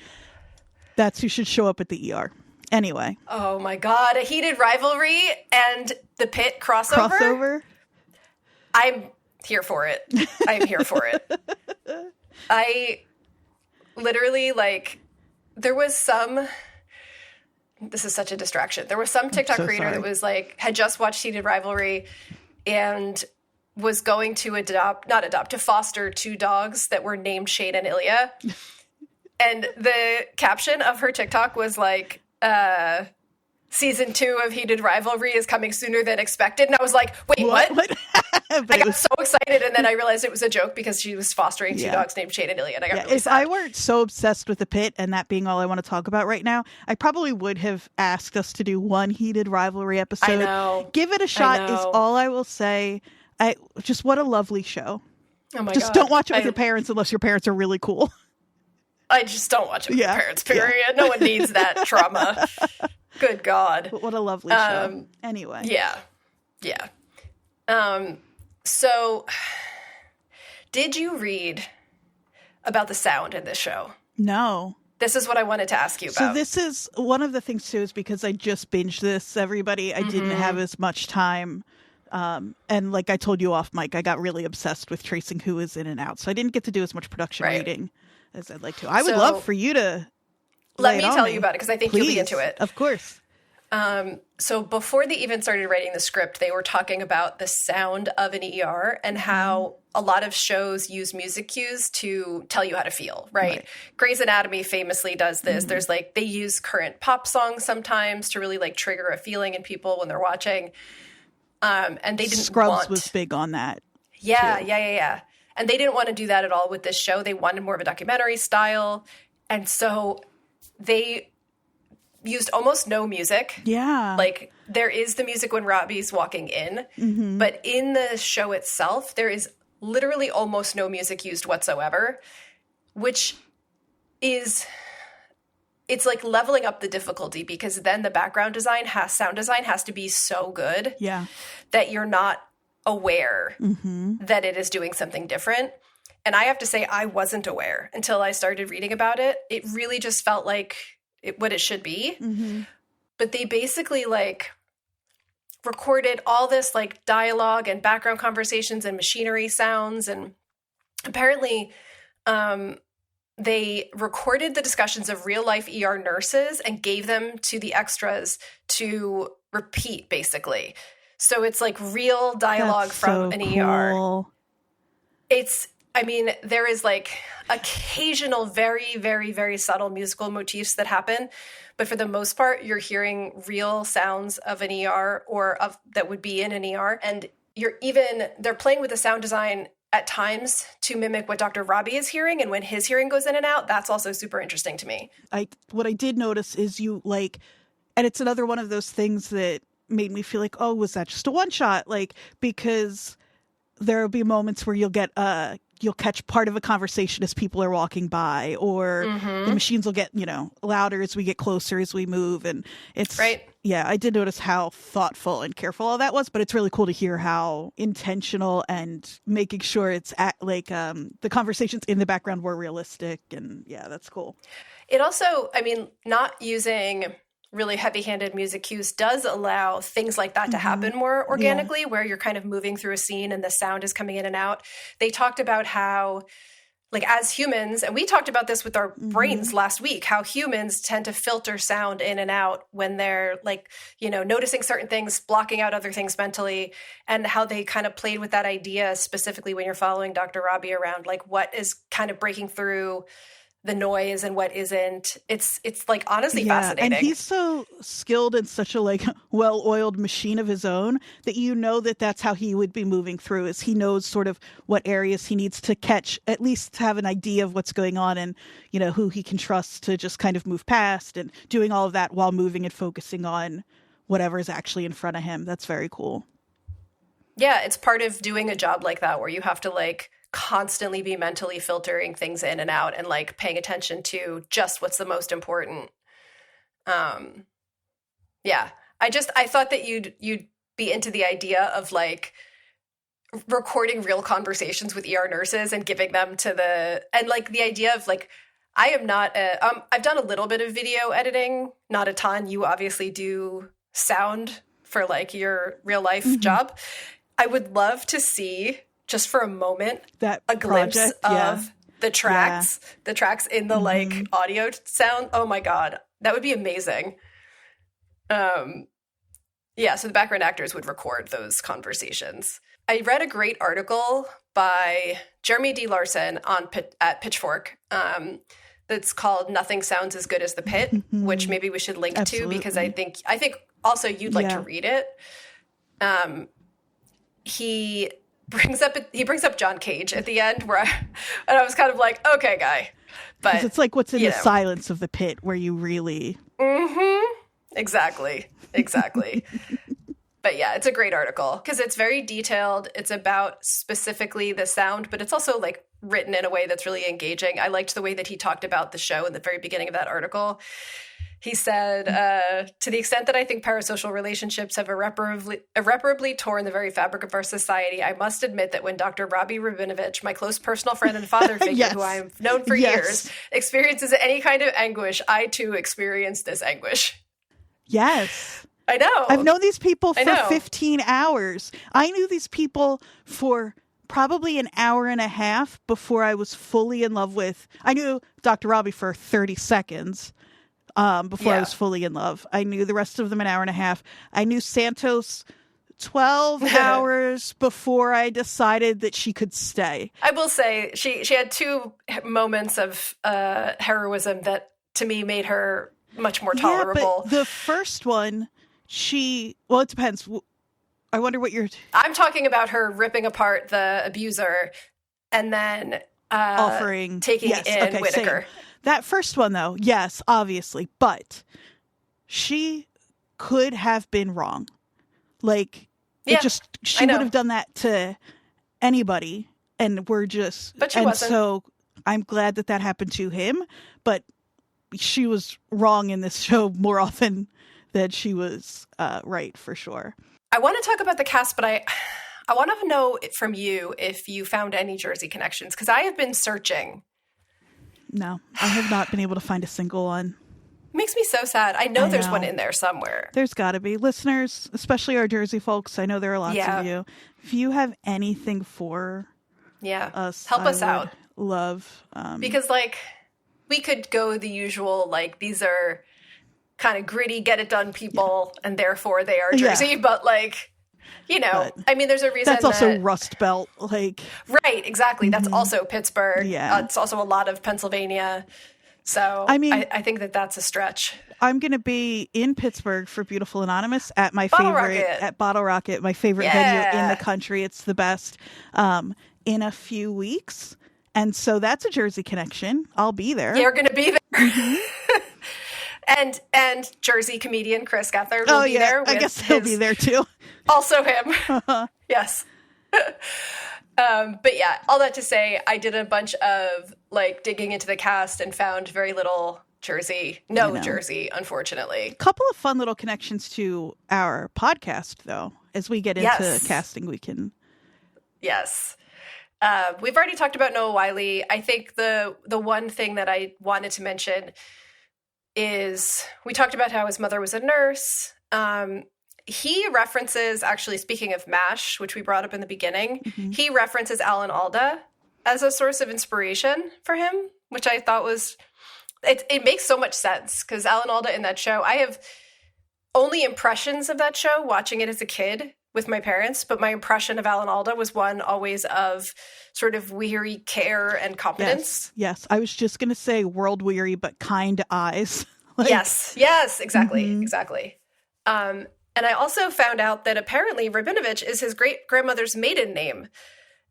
Speaker 2: that's who should show up at the ER. Anyway.
Speaker 1: Oh my God. A heated rivalry and the Pitt crossover? I'm here for it. I'm here for it. I literally, like, there was some... This is such a distraction. There was some TikTok creator that was like, had just watched Heated Rivalry and was going to to foster 2 dogs that were named Shane and Ilya. And the caption of her TikTok was like, season 2 of Heated Rivalry is coming sooner than expected. And I was like, wait, what? I got so excited, and then I realized it was a joke because she was fostering 2 dogs named Shane and Ilya, and I got really
Speaker 2: sad. If I weren't so obsessed with the Pit and that being all I want to talk about right now, I probably would have asked us to do one Heated Rivalry episode.
Speaker 1: I know.
Speaker 2: Give it a shot is all I will say. Just what a lovely show.
Speaker 1: Oh my
Speaker 2: God. Don't watch it with your parents unless your parents are really cool.
Speaker 1: I just don't watch it with your parents, period. Yeah. No one needs that trauma. Good God.
Speaker 2: But what a lovely show. Anyway.
Speaker 1: Yeah. So, did you read about the sound in this show?
Speaker 2: No.
Speaker 1: This is what I wanted to ask you about.
Speaker 2: So this is one of the things, too, is because I just binged this, everybody. I didn't have as much time. And like I told you off mic, I got really obsessed with tracing who is in and out. So I didn't get to do as much production reading as I'd like to. I would love for you to
Speaker 1: let me tell you about it, because I think you'll be into it.
Speaker 2: Of course.
Speaker 1: So before they even started writing the script, they were talking about the sound of an ER and how a lot of shows use music cues to tell you how to feel, right? Grey's Anatomy famously does this. There's like, they use current pop songs sometimes to really like trigger a feeling in people when they're watching. And they didn't
Speaker 2: Scrubs was big on that.
Speaker 1: Yeah. And they didn't want to do that at all with this show. They wanted more of a documentary style. And so they used almost no music.
Speaker 2: Yeah.
Speaker 1: Like, there is the music when Robbie's walking in, but in the show itself, there is literally almost no music used whatsoever, which is, it's like leveling up the difficulty, because then the background sound design has to be so good that you're not aware that it is doing something different. And I have to say, I wasn't aware until I started reading about it. It really just felt like what it should be. But they basically like recorded all this like dialogue and background conversations and machinery sounds. And apparently they recorded the discussions of real life ER nurses and gave them to the extras to repeat, basically. So it's like real dialogue from an ER. There is like occasional very, very, very subtle musical motifs that happen. But for the most part, you're hearing real sounds of an ER or that would be in an ER. And they're playing with the sound design at times to mimic what Dr. Robbie is hearing. And when his hearing goes in and out, that's also super interesting to me.
Speaker 2: What I did notice is and it's another one of those things that made me feel like, oh, was that just a one shot? Like, because there'll be moments where you'll catch part of a conversation as people are walking by, or the machines will get, louder as we get closer, as we move. And it's yeah, I did notice how thoughtful and careful all that was, but it's really cool to hear how intentional and making sure it's the conversations in the background were realistic. And yeah, that's cool.
Speaker 1: It also, not using really heavy-handed music cues does allow things like that to happen more organically, where you're kind of moving through a scene and the sound is coming in and out. They talked about how, like, as humans, and we talked about this with our brains last week, how humans tend to filter sound in and out when they're like, noticing certain things, blocking out other things mentally, and how they kind of played with that idea specifically when you're following Dr. Robbie around, like what is kind of breaking through the noise and what isn't. It's like honestly fascinating.
Speaker 2: And he's so skilled in such a well-oiled machine of his own that that's how he would be moving through, is he knows sort of what areas he needs to catch, at least to have an idea of what's going on, and who he can trust to just kind of move past, and doing all of that while moving and focusing on whatever is actually in front of him. That's very cool.
Speaker 1: Yeah, it's part of doing a job like that, where you have to constantly be mentally filtering things in and out and paying attention to just what's the most important. Yeah, I thought that you'd be into the idea of recording real conversations with ER nurses and giving them to the idea of I am not I've done a little bit of video editing, not a ton. You obviously do sound for like your real life job. I would love to see, just for a moment,
Speaker 2: that
Speaker 1: a glimpse
Speaker 2: project,
Speaker 1: of the tracks in the like audio sound. Oh my God, that would be amazing. Yeah, so the background actors would record those conversations. I read a great article by Jeremy D. Larson at Pitchfork that's called "Nothing Sounds as Good as the Pit," which maybe we should link to, because I think also you'd like to read it. He brings up John Cage at the end, and I was kind of like, okay, guy, but
Speaker 2: it's like what's in the silence of the pit where you really.
Speaker 1: Exactly. But yeah, it's a great article because it's very detailed. It's about specifically the sound, but it's also like written in a way that's really engaging. I liked the way that he talked about the show in the very beginning of that article. He said, to the extent that I think parasocial relationships have irreparably torn the very fabric of our society, I must admit that when Dr. Robbie Rabinovich, my close personal friend and father figure, who I've known for years, experiences any kind of anguish, I too experience this anguish.
Speaker 2: Yes.
Speaker 1: I know.
Speaker 2: I've known these people for 15 hours. I knew these people for probably an hour and a half before I was fully in love with. I knew Dr. Robbie for 30 seconds before I was fully in love. I knew the rest of them an hour and a half. I knew Santos 12 hours before I decided that she could stay.
Speaker 1: I will say she had two moments of heroism that to me made her much more tolerable.
Speaker 2: Yeah, but the first one, it depends. I wonder what you're...
Speaker 1: I'm talking about her ripping apart the abuser and then
Speaker 2: offering...
Speaker 1: taking in Whitaker.
Speaker 2: Same. That first one, though, yes, obviously. But she could have been wrong. Like, she would have done that to anybody. And we're just...
Speaker 1: But she wasn't.
Speaker 2: So I'm glad that happened to him. But she was wrong in this show more often than she was right, for sure.
Speaker 1: I want to talk about the cast, but I want to know from you if you found any Jersey connections, because I have been searching.
Speaker 2: No, I have not been able to find a single one.
Speaker 1: It makes me so sad. I know there's one in there somewhere.
Speaker 2: There's got to be. Listeners, especially our Jersey folks, I know there are lots of you. If you have anything for us,
Speaker 1: help us out.
Speaker 2: Love.
Speaker 1: Because, like, we could go the usual, like, these are kind of gritty, get it done people, and therefore they are Jersey, but, like, you know, I mean, there's a reason
Speaker 2: that's also Rust Belt, like...
Speaker 1: Right, exactly. That's also Pittsburgh. Yeah. It's also a lot of Pennsylvania. So, I mean, I think that's a stretch.
Speaker 2: I'm going to be in Pittsburgh for Beautiful Anonymous at my
Speaker 1: Bottle
Speaker 2: favorite...
Speaker 1: Rocket.
Speaker 2: At Bottle Rocket, my favorite venue in the country. It's the best. In a few weeks. And so that's a Jersey connection. I'll be there.
Speaker 1: You're going to be there. And Jersey comedian Chris Gethard will be there.
Speaker 2: I guess he'll be there too.
Speaker 1: Also him. Yes. But yeah, all that to say, I did a bunch of like digging into the cast and found very little Jersey. No Jersey, unfortunately.
Speaker 2: A couple of fun little connections to our podcast, though. As we get into casting, we can...
Speaker 1: Yes. We've already talked about Noah Wyle. I think the one thing that I wanted to mention is we talked about how his mother was a nurse. He references, actually, speaking of MASH, which we brought up in the beginning, he references Alan Alda as a source of inspiration for him, which I thought was, it makes so much sense because Alan Alda in that show, I have only impressions of that show watching it as a kid with my parents, but my impression of Alan Alda was one always of sort of weary care and competence.
Speaker 2: Yes. I was just going to say world weary, but kind eyes.
Speaker 1: Yes, exactly. And I also found out that apparently Rabinovich is his great-grandmother's maiden name.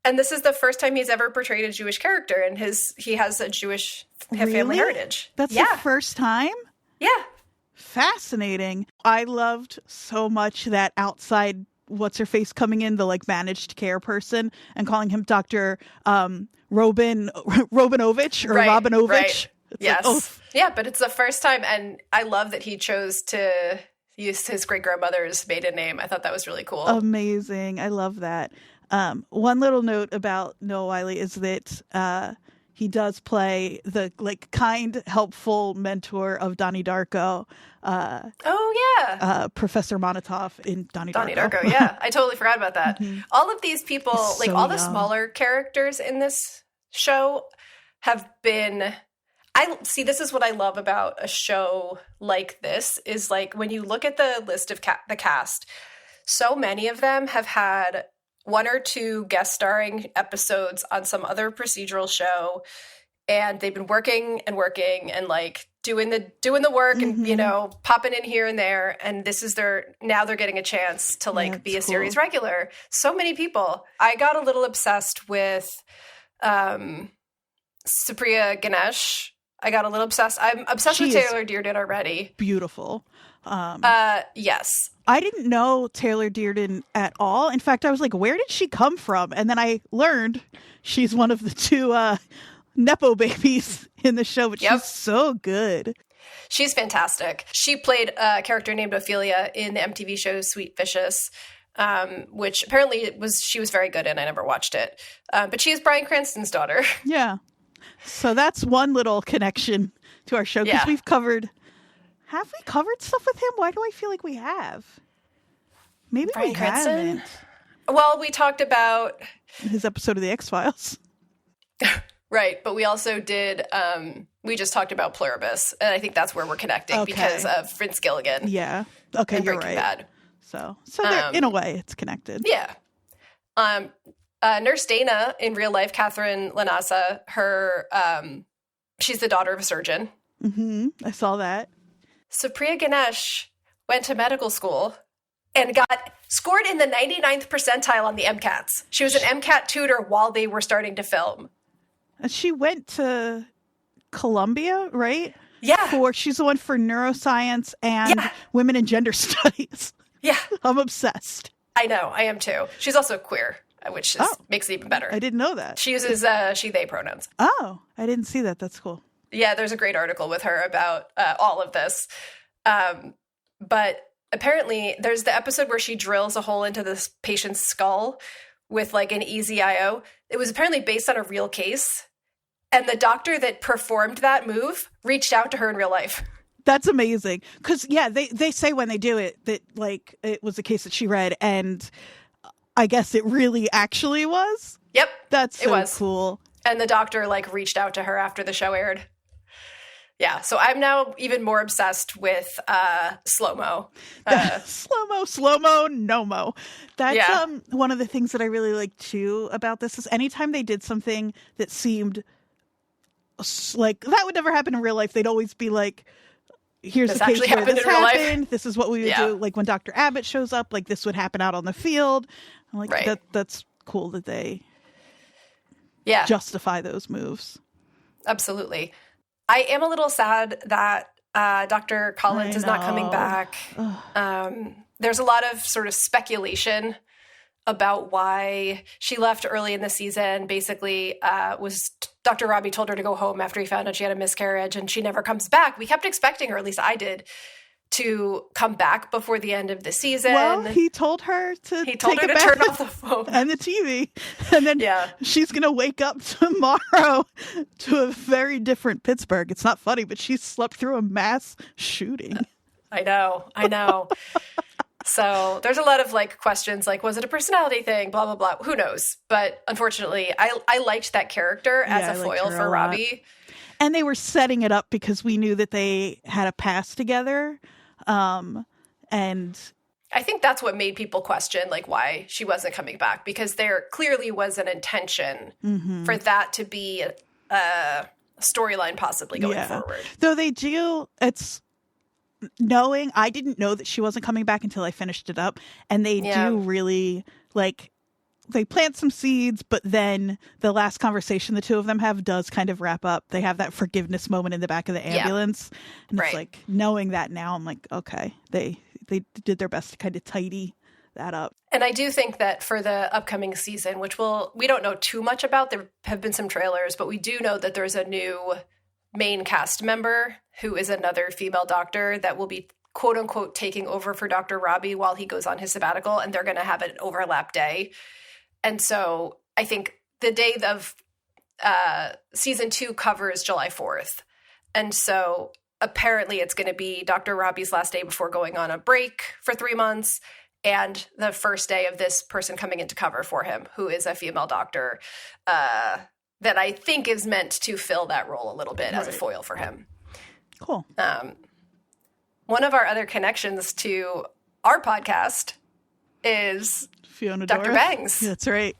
Speaker 1: And this is the first time he's ever portrayed a Jewish character, and he has a Jewish family heritage.
Speaker 2: That's the first time?
Speaker 1: Yeah.
Speaker 2: Fascinating. I loved so much that outside what's-her-face coming in, the like managed care person, and calling him Dr. Robinovich or Robinovich.
Speaker 1: Right. Yes. Yeah, but it's the first time, and I love that he chose to use his great-grandmother's maiden name. I thought that was really cool. Amazing.
Speaker 2: I love that. One little note about Noah Wyle is that he does play the like kind, helpful mentor of Donnie Darko. Professor Monotov in Donnie
Speaker 1: Darko. Yeah, I totally forgot about that. All of these people, like all the
Speaker 2: young.
Speaker 1: smaller characters in this show, have been. This is what I love about a show like this is like when you look at the list of the cast, so many of them have had 1 or 2 guest starring episodes on some other procedural show, and they've been working and like doing the work and, you know, popping in here and there. And this is now they're getting a chance to like be a series regular. So many people. I got a little obsessed with Supriya Ganesh. I got a little obsessed. I'm obsessed with Taylor Dearden already.
Speaker 2: Beautiful.
Speaker 1: Yes.
Speaker 2: I didn't know Taylor Dearden at all. In fact, I was like, where did she come from? And then I learned she's one of the 2 Nepo babies in the show, but she's so good.
Speaker 1: She's fantastic. She played a character named Ophelia in the MTV show Sweet Vicious, which apparently she was very good in. I never watched it. But she is Bryan Cranston's daughter.
Speaker 2: Yeah. So that's one little connection to our show, because we've covered... Have we covered stuff with him? Why do I feel like we have? Maybe
Speaker 1: Bryan
Speaker 2: we
Speaker 1: Cranston?
Speaker 2: haven't.
Speaker 1: Well, we talked about...
Speaker 2: his episode of The X-Files.
Speaker 1: Right, but we also did... we just talked about Pluribus, and I think that's where we're connecting because of Vince Gilligan.
Speaker 2: Yeah. Okay,
Speaker 1: and
Speaker 2: you're
Speaker 1: Breaking
Speaker 2: right.
Speaker 1: Bad.
Speaker 2: So in a way, it's connected.
Speaker 1: Yeah. Nurse Dana, in real life, Catherine Lanasa, she's the daughter of a surgeon.
Speaker 2: I saw that.
Speaker 1: Supriya Ganesh went to medical school and scored in the 99th percentile on the MCATs. She was an MCAT tutor while they were starting to film.
Speaker 2: And she went to Columbia, right?
Speaker 1: Yeah.
Speaker 2: She's the one for neuroscience and women and gender studies.
Speaker 1: Yeah.
Speaker 2: I'm obsessed.
Speaker 1: I know. I am too. She's also queer, which makes it even better.
Speaker 2: I didn't know that.
Speaker 1: She uses she, they pronouns.
Speaker 2: Oh, I didn't see that. That's cool.
Speaker 1: Yeah, there's a great article with her about all of this. But apparently there's the episode where she drills a hole into this patient's skull with like an EZIO. It was apparently based on a real case. And the doctor that performed that move reached out to her in real life.
Speaker 2: That's amazing. Because, they say when they do it that like it was a case that she read, and I guess it really actually was.
Speaker 1: Yep.
Speaker 2: That's so cool.
Speaker 1: And the doctor like reached out to her after the show aired. Yeah, so I'm now even more obsessed with slow-mo. Slow-mo,
Speaker 2: no-mo. That's one of the things that I really like, too, about this is anytime they did something that seemed like that would never happen in real life, they'd always be like, here's
Speaker 1: this
Speaker 2: the case where this happened. This is what we would do. Like when Dr. Abbott shows up, like this would happen out on the field. I'm like, that's cool that they justify those moves.
Speaker 1: Absolutely. I am a little sad that Dr. Collins is not coming back. There's a lot of sort of speculation about why she left early in the season. Basically, Dr. Robbie told her to go home after he found out she had a miscarriage, and she never comes back. We kept expecting her, at least I did, to come back before the end of the season.
Speaker 2: Well, he told her to
Speaker 1: turn off the phone
Speaker 2: and the TV, and then she's gonna wake up tomorrow to a very different Pittsburgh. It's not funny, but she slept through a mass shooting.
Speaker 1: I know. So there's a lot of like questions, like was it a personality thing? Blah blah blah. Who knows? But unfortunately, I liked that character as a foil for Robbie.
Speaker 2: And they were setting it up because we knew that they had a past together. And
Speaker 1: I think that's what made people question like why she wasn't coming back, because there clearly was an intention for that to be a storyline possibly going forward.
Speaker 2: Though they do, it's knowing, I didn't know that she wasn't coming back until I finished it up. And they do really like, they plant some seeds, but then the last conversation the two of them have does kind of wrap up. They have that forgiveness moment in the back of the ambulance. And it's like, knowing that now, I'm like, okay, they did their best to kind of tidy that up.
Speaker 1: And I do think that for the upcoming season, which we don't know too much about, there have been some trailers, but we do know that there's a new main cast member who is another female doctor that will be quote unquote taking over for Dr. Robbie while he goes on his sabbatical, and they're going to have an overlap day. And so I think the day of season 2 covers July 4th. And so apparently it's going to be Dr. Robbie's last day before going on a break for 3 months, and the first day of this person coming into cover for him, who is a female doctor that I think is meant to fill that role a little bit as a foil for him.
Speaker 2: Cool.
Speaker 1: One of our other connections to our podcast is
Speaker 2: Fiona
Speaker 1: Dr.
Speaker 2: Dourif.
Speaker 1: Bangs.
Speaker 2: That's right.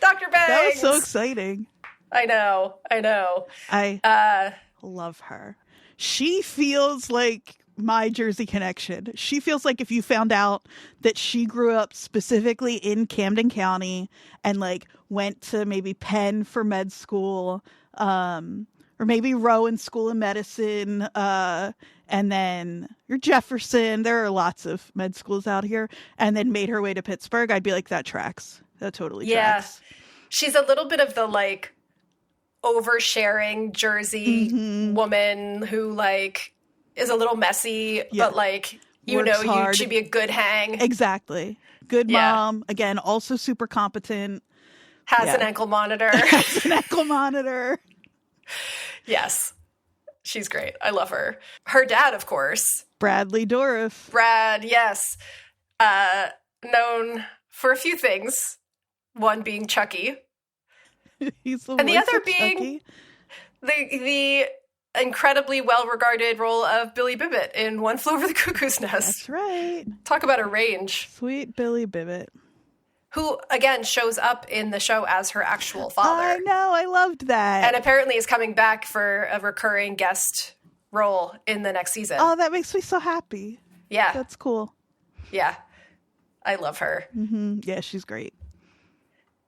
Speaker 1: Dr. Bangs!
Speaker 2: That was so exciting.
Speaker 1: I know.
Speaker 2: I love her. She feels like my Jersey connection. She feels like if you found out that she grew up specifically in Camden County and like went to maybe Penn for med school, or maybe Rowan School of Medicine, and then your Jefferson. There are lots of med schools out here, and then made her way to Pittsburgh. I'd be like, that tracks. That totally tracks.
Speaker 1: She's a little bit of the like oversharing Jersey woman who like is a little messy, but like,
Speaker 2: Works hard.
Speaker 1: She'd be a good hang.
Speaker 2: Exactly. Good mom. Again, also super competent.
Speaker 1: Has an ankle monitor.
Speaker 2: Has an ankle monitor.
Speaker 1: Yes. She's great. I love her. Her dad, of course.
Speaker 2: Bradley Dourif.
Speaker 1: Brad, yes. Known for a few things. One being Chucky.
Speaker 2: He's the
Speaker 1: and the
Speaker 2: voice
Speaker 1: other
Speaker 2: of
Speaker 1: being
Speaker 2: Chucky.
Speaker 1: the incredibly well-regarded role of Billy Bibbit in One Flew Over the Cuckoo's Nest.
Speaker 2: That's right.
Speaker 1: Talk about a range.
Speaker 2: Sweet Billy Bibbit.
Speaker 1: Who, again, shows up in the show as her actual father.
Speaker 2: I know. I loved that.
Speaker 1: And apparently is coming back for a recurring guest role in the next season.
Speaker 2: Oh, that makes me so happy.
Speaker 1: Yeah.
Speaker 2: That's cool.
Speaker 1: Yeah. I love her.
Speaker 2: Mm-hmm. Yeah, she's great.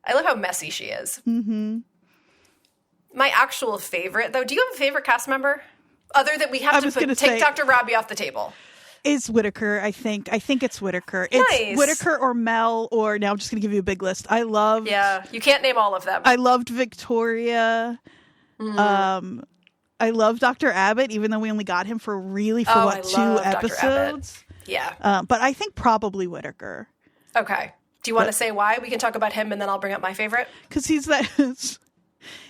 Speaker 1: I love how messy she is.
Speaker 2: Mm-hmm.
Speaker 1: My actual favorite, though, do you have a favorite cast member? Other than we have to take Dr. Robbie off the table.
Speaker 2: Is Whitaker, I think. I think it's Whitaker. It's
Speaker 1: nice.
Speaker 2: Whitaker or Mel, or now I'm just going to give you a big list.
Speaker 1: Yeah, you can't name all of them.
Speaker 2: I loved Victoria. I love Dr. Abbott, even though we only got him for 2 episodes.
Speaker 1: Yeah.
Speaker 2: But I think probably Whitaker.
Speaker 1: Okay. Do you want to say why? We can talk about him and then I'll bring up my favorite.
Speaker 2: Because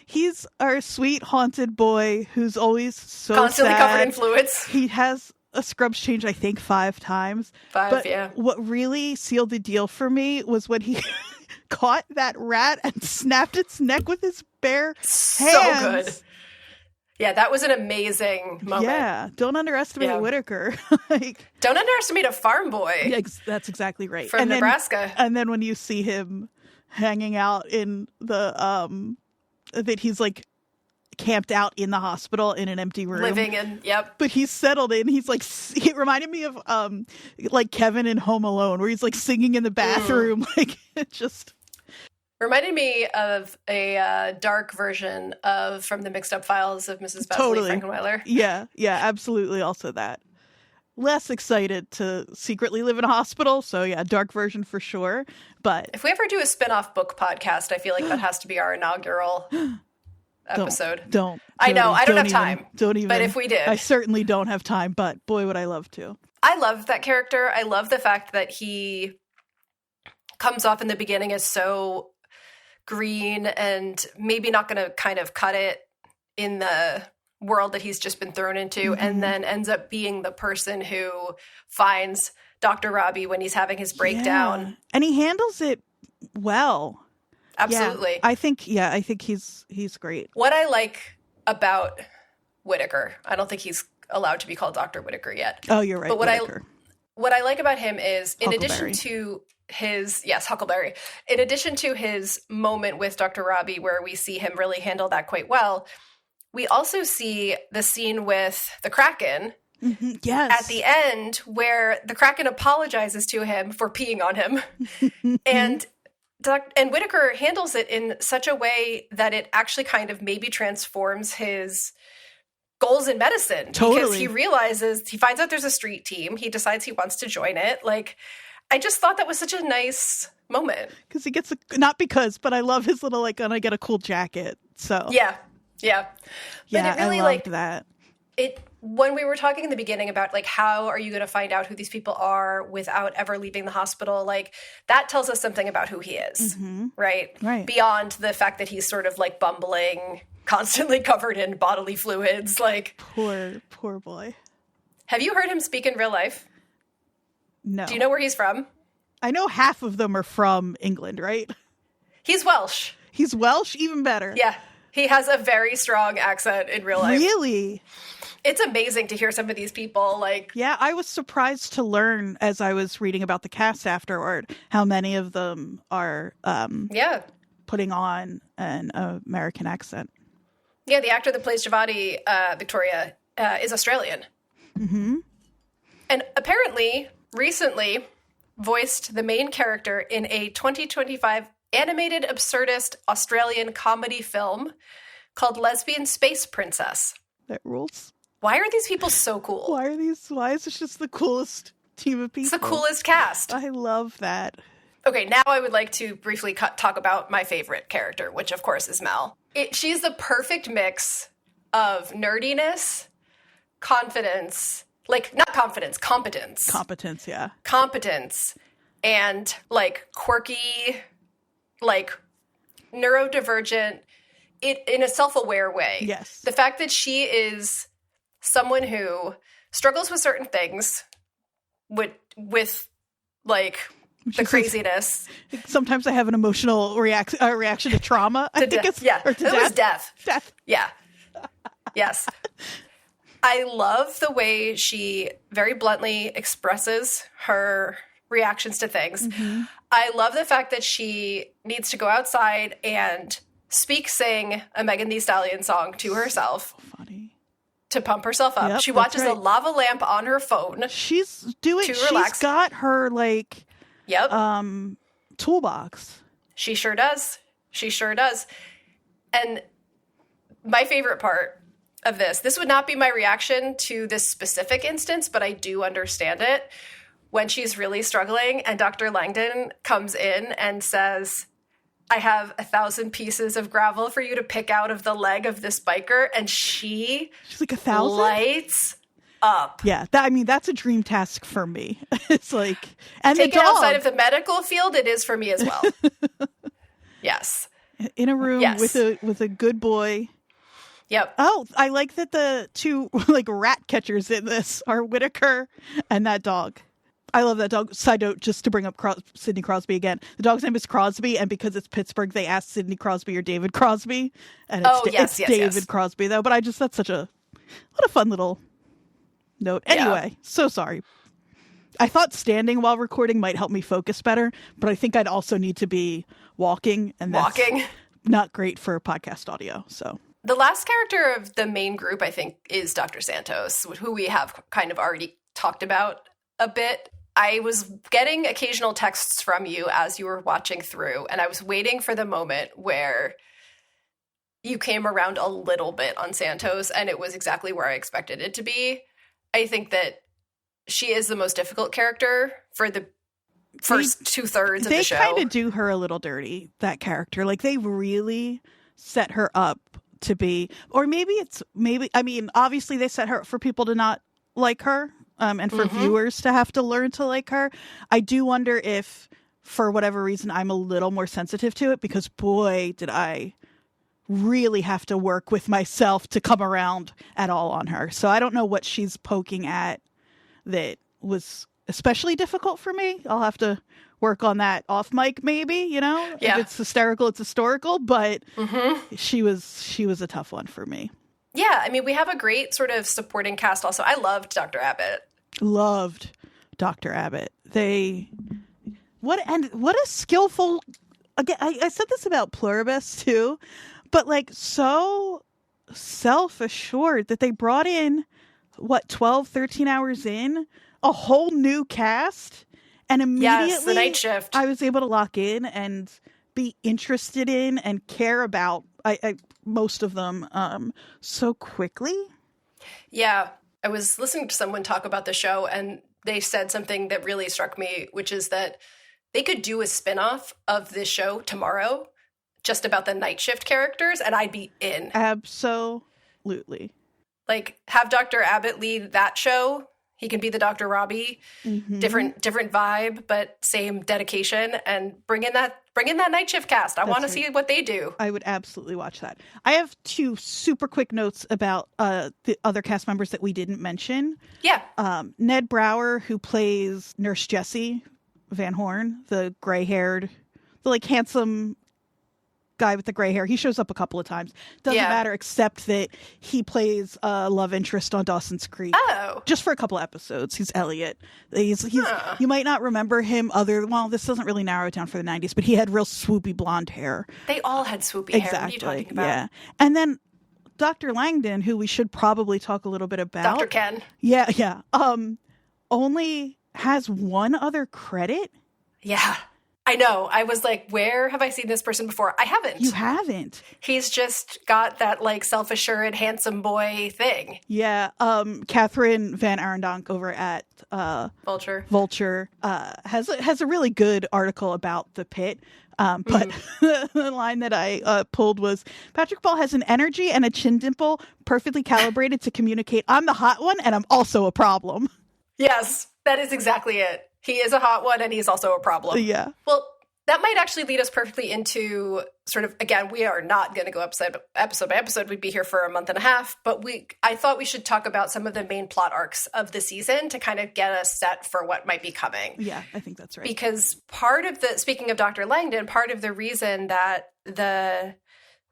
Speaker 2: he's our sweet haunted boy who's always so
Speaker 1: constantly
Speaker 2: sad.
Speaker 1: Covered in fluids.
Speaker 2: He has a scrubs change, I think, 5 times.
Speaker 1: Yeah.
Speaker 2: What really sealed the deal for me was when he caught that rat and snapped its neck with his bare hands.
Speaker 1: So good. Yeah, that was an amazing moment.
Speaker 2: Yeah, don't underestimate Whitaker.
Speaker 1: Don't underestimate a farm boy.
Speaker 2: Yeah, that's exactly right.
Speaker 1: From Nebraska.
Speaker 2: And then when you see him hanging out in the that he's like camped out in the hospital in an empty room,
Speaker 1: living in
Speaker 2: but he's settled in. He's like, it reminded me of like Kevin in Home Alone, where he's like singing in the bathroom. Like, it just
Speaker 1: reminded me of a dark version of From the Mixed Up Files of Mrs. Basley Frankenweiler.
Speaker 2: Yeah, absolutely. Also that. Less excited to secretly live in a hospital, so yeah, dark version for sure. But
Speaker 1: if we ever do a spin-off book podcast, I feel like that has to be our inaugural episode.
Speaker 2: Don't.
Speaker 1: I know. I don't have time.
Speaker 2: Don't even.
Speaker 1: But if we did.
Speaker 2: I certainly don't have time, but boy, would I love to.
Speaker 1: I love that character. I love the fact that he comes off in the beginning as so green and maybe not going to kind of cut it in the world that he's just been thrown into, and then ends up being the person who finds Dr. Robbie when he's having his breakdown.
Speaker 2: Yeah. And he handles it well.
Speaker 1: Absolutely.
Speaker 2: Yeah, I think he's great.
Speaker 1: What I like about Whitaker, I don't think he's allowed to be called Dr. Whitaker yet.
Speaker 2: Oh, you're right.
Speaker 1: But what I like about him is, in addition to Huckleberry, in addition to his moment with Dr. Robbie, where we see him really handle that quite well, we also see the scene with the Kraken
Speaker 2: yes.
Speaker 1: at the end, where the Kraken apologizes to him for peeing on him. and Whitaker handles it in such a way that it actually kind of maybe transforms his goals in medicine.
Speaker 2: Totally.
Speaker 1: Because he finds out there's a street team. He decides he wants to join it. Like, I just thought that was such a nice moment.
Speaker 2: Because he gets but I love his little, like, gonna get a cool jacket. So
Speaker 1: yeah.
Speaker 2: Yeah, but it really, I loved that.
Speaker 1: when we were talking in the beginning about like how are you going to find out who these people are without ever leaving the hospital, like that tells us something about who he is, right? Beyond the fact that he's sort of like bumbling, constantly covered in bodily fluids. Like
Speaker 2: poor boy.
Speaker 1: Have you heard him speak in real life?
Speaker 2: No.
Speaker 1: Do you know where he's from?
Speaker 2: I know half of them are from England, right?
Speaker 1: He's Welsh.
Speaker 2: He's Welsh? Even better.
Speaker 1: Yeah. He has a very strong accent in real life.
Speaker 2: Really?
Speaker 1: It's amazing to hear some of these people. Like,
Speaker 2: yeah, I was surprised to learn as I was reading about the cast afterward how many of them are putting on an American accent.
Speaker 1: Yeah, the actor that plays Javadi, Victoria, is Australian.
Speaker 2: Mm-hmm.
Speaker 1: And apparently, recently, voiced the main character in a 2025 animated absurdist Australian comedy film called Lesbian Space Princess.
Speaker 2: That rules.
Speaker 1: Why are these people so cool?
Speaker 2: Why is this just the coolest team of people?
Speaker 1: It's the coolest cast.
Speaker 2: I love that.
Speaker 1: Okay, now I would like to briefly talk about my favorite character, which of course is Mel. She's the perfect mix of nerdiness, confidence, like not confidence, competence.
Speaker 2: Competence, yeah.
Speaker 1: Competence and like quirky, like neurodivergent, in a self-aware way.
Speaker 2: Yes.
Speaker 1: The fact that she is someone who struggles with certain things, with like the craziness.
Speaker 2: Sometimes I have an emotional reaction to trauma. I think it's
Speaker 1: it was death.
Speaker 2: Death.
Speaker 1: Yeah. Yes. I love the way she very bluntly expresses her reactions to things. Mm-hmm. I love the fact that she needs to go outside and sing a Megan Thee Stallion song to herself.
Speaker 2: So funny.
Speaker 1: To pump herself up.
Speaker 2: Yep,
Speaker 1: she watches a lava lamp on her phone.
Speaker 2: She's
Speaker 1: relax.
Speaker 2: Got her like toolbox.
Speaker 1: She sure does. She sure does. And my favorite part of this would not be my reaction to this specific instance, but I do understand it. When she's really struggling and Dr. Langdon comes in and says, I have 1,000 pieces of gravel for you to pick out of the leg of this biker. And she's
Speaker 2: like 1,000?
Speaker 1: Lights up.
Speaker 2: Yeah. That's a dream task for me. It's like, and
Speaker 1: take
Speaker 2: the
Speaker 1: it
Speaker 2: dog.
Speaker 1: outside of the medical field. It is for me as well. Yes.
Speaker 2: In a room with a good boy.
Speaker 1: Yep.
Speaker 2: Oh, I like that the two like rat catchers in this are Whitaker and that dog. I love that dog. Side note, just to bring up Sidney Crosby again. The dog's name is Crosby, and because it's Pittsburgh, they asked Sidney Crosby or David Crosby. And it's David Crosby, though. But that's what a fun little note. Anyway, so sorry. I thought standing while recording might help me focus better, but I think I'd also need to be walking, and that's not great for podcast audio. So
Speaker 1: the last character of the main group, I think, is Dr. Santos, who we have kind of already talked about a bit. I was getting occasional texts from you as you were watching through, and I was waiting for the moment where you came around a little bit on Santos, and it was exactly where I expected it to be. I think that she is the most difficult character for the first 2/3 of the show.
Speaker 2: They kind of do her a little dirty, that character. Like, they really set her up to be, or obviously they set her up for people to not like her. And for viewers to have to learn to like her. I do wonder if, for whatever reason, I'm a little more sensitive to it, because boy, did I really have to work with myself to come around at all on her. So I don't know what she's poking at that was especially difficult for me. I'll have to work on that off mic, maybe, If it's hysterical, it's historical, but she was a tough one for me.
Speaker 1: Yeah, we have a great sort of supporting cast also. I loved Dr. Abbott.
Speaker 2: Loved Dr. Abbott. What a skillful, again, I said this about Pluribus too, but like so self-assured that they brought in, 12, 13 hours in, a whole new cast, and immediately
Speaker 1: the night shift.
Speaker 2: I was able to lock in and be interested in and care about most of them so quickly. Yeah.
Speaker 1: I was listening to someone talk about the show, and they said something that really struck me, which is that they could do a spinoff of this show tomorrow just about the night shift characters, and I'd be in.
Speaker 2: Absolutely.
Speaker 1: Like, have Dr. Abbott lead that show. He can be the Dr. Robbie, different vibe, but same dedication, and bring in that night shift cast. I want to see what they do.
Speaker 2: I would absolutely watch that. I have 2 super quick notes about the other cast members that we didn't mention.
Speaker 1: Yeah.
Speaker 2: Ned Brower, who plays Nurse Jessie Van Horn, the gray-haired, the like handsome guy with the gray hair. He shows up a couple of times. Doesn't matter, except that he plays a love interest on Dawson's Creek.
Speaker 1: Oh.
Speaker 2: Just for a couple episodes. He's Elliot. He's You might not remember him this doesn't really narrow it down for the 90s, but he had real swoopy blonde hair.
Speaker 1: They all had swoopy hair. What are you talking about?
Speaker 2: Yeah. And then Dr. Langdon, who we should probably talk a little bit about.
Speaker 1: Dr. Ken.
Speaker 2: Yeah. Only has one other credit.
Speaker 1: Yeah. I know. I was like, where have I seen this person before? I haven't.
Speaker 2: You haven't.
Speaker 1: He's just got that like self-assured handsome boy thing.
Speaker 2: Yeah. Catherine Van Arendonk over at Vulture has a really good article about the Pitt. But the line that I pulled was, Patrick Ball has an energy and a chin dimple perfectly calibrated to communicate, I'm the hot one and I'm also a problem.
Speaker 1: Yes, that is exactly it. He is a hot one, and he's also a problem.
Speaker 2: Yeah.
Speaker 1: Well, that might actually lead us perfectly into sort of, again, we are not going to go episode by episode. We'd be here for a month and a half. But I thought we should talk about some of the main plot arcs of the season to kind of get us set for what might be coming.
Speaker 2: Yeah, I think that's right.
Speaker 1: Because speaking of Dr. Langdon, part of the reason that the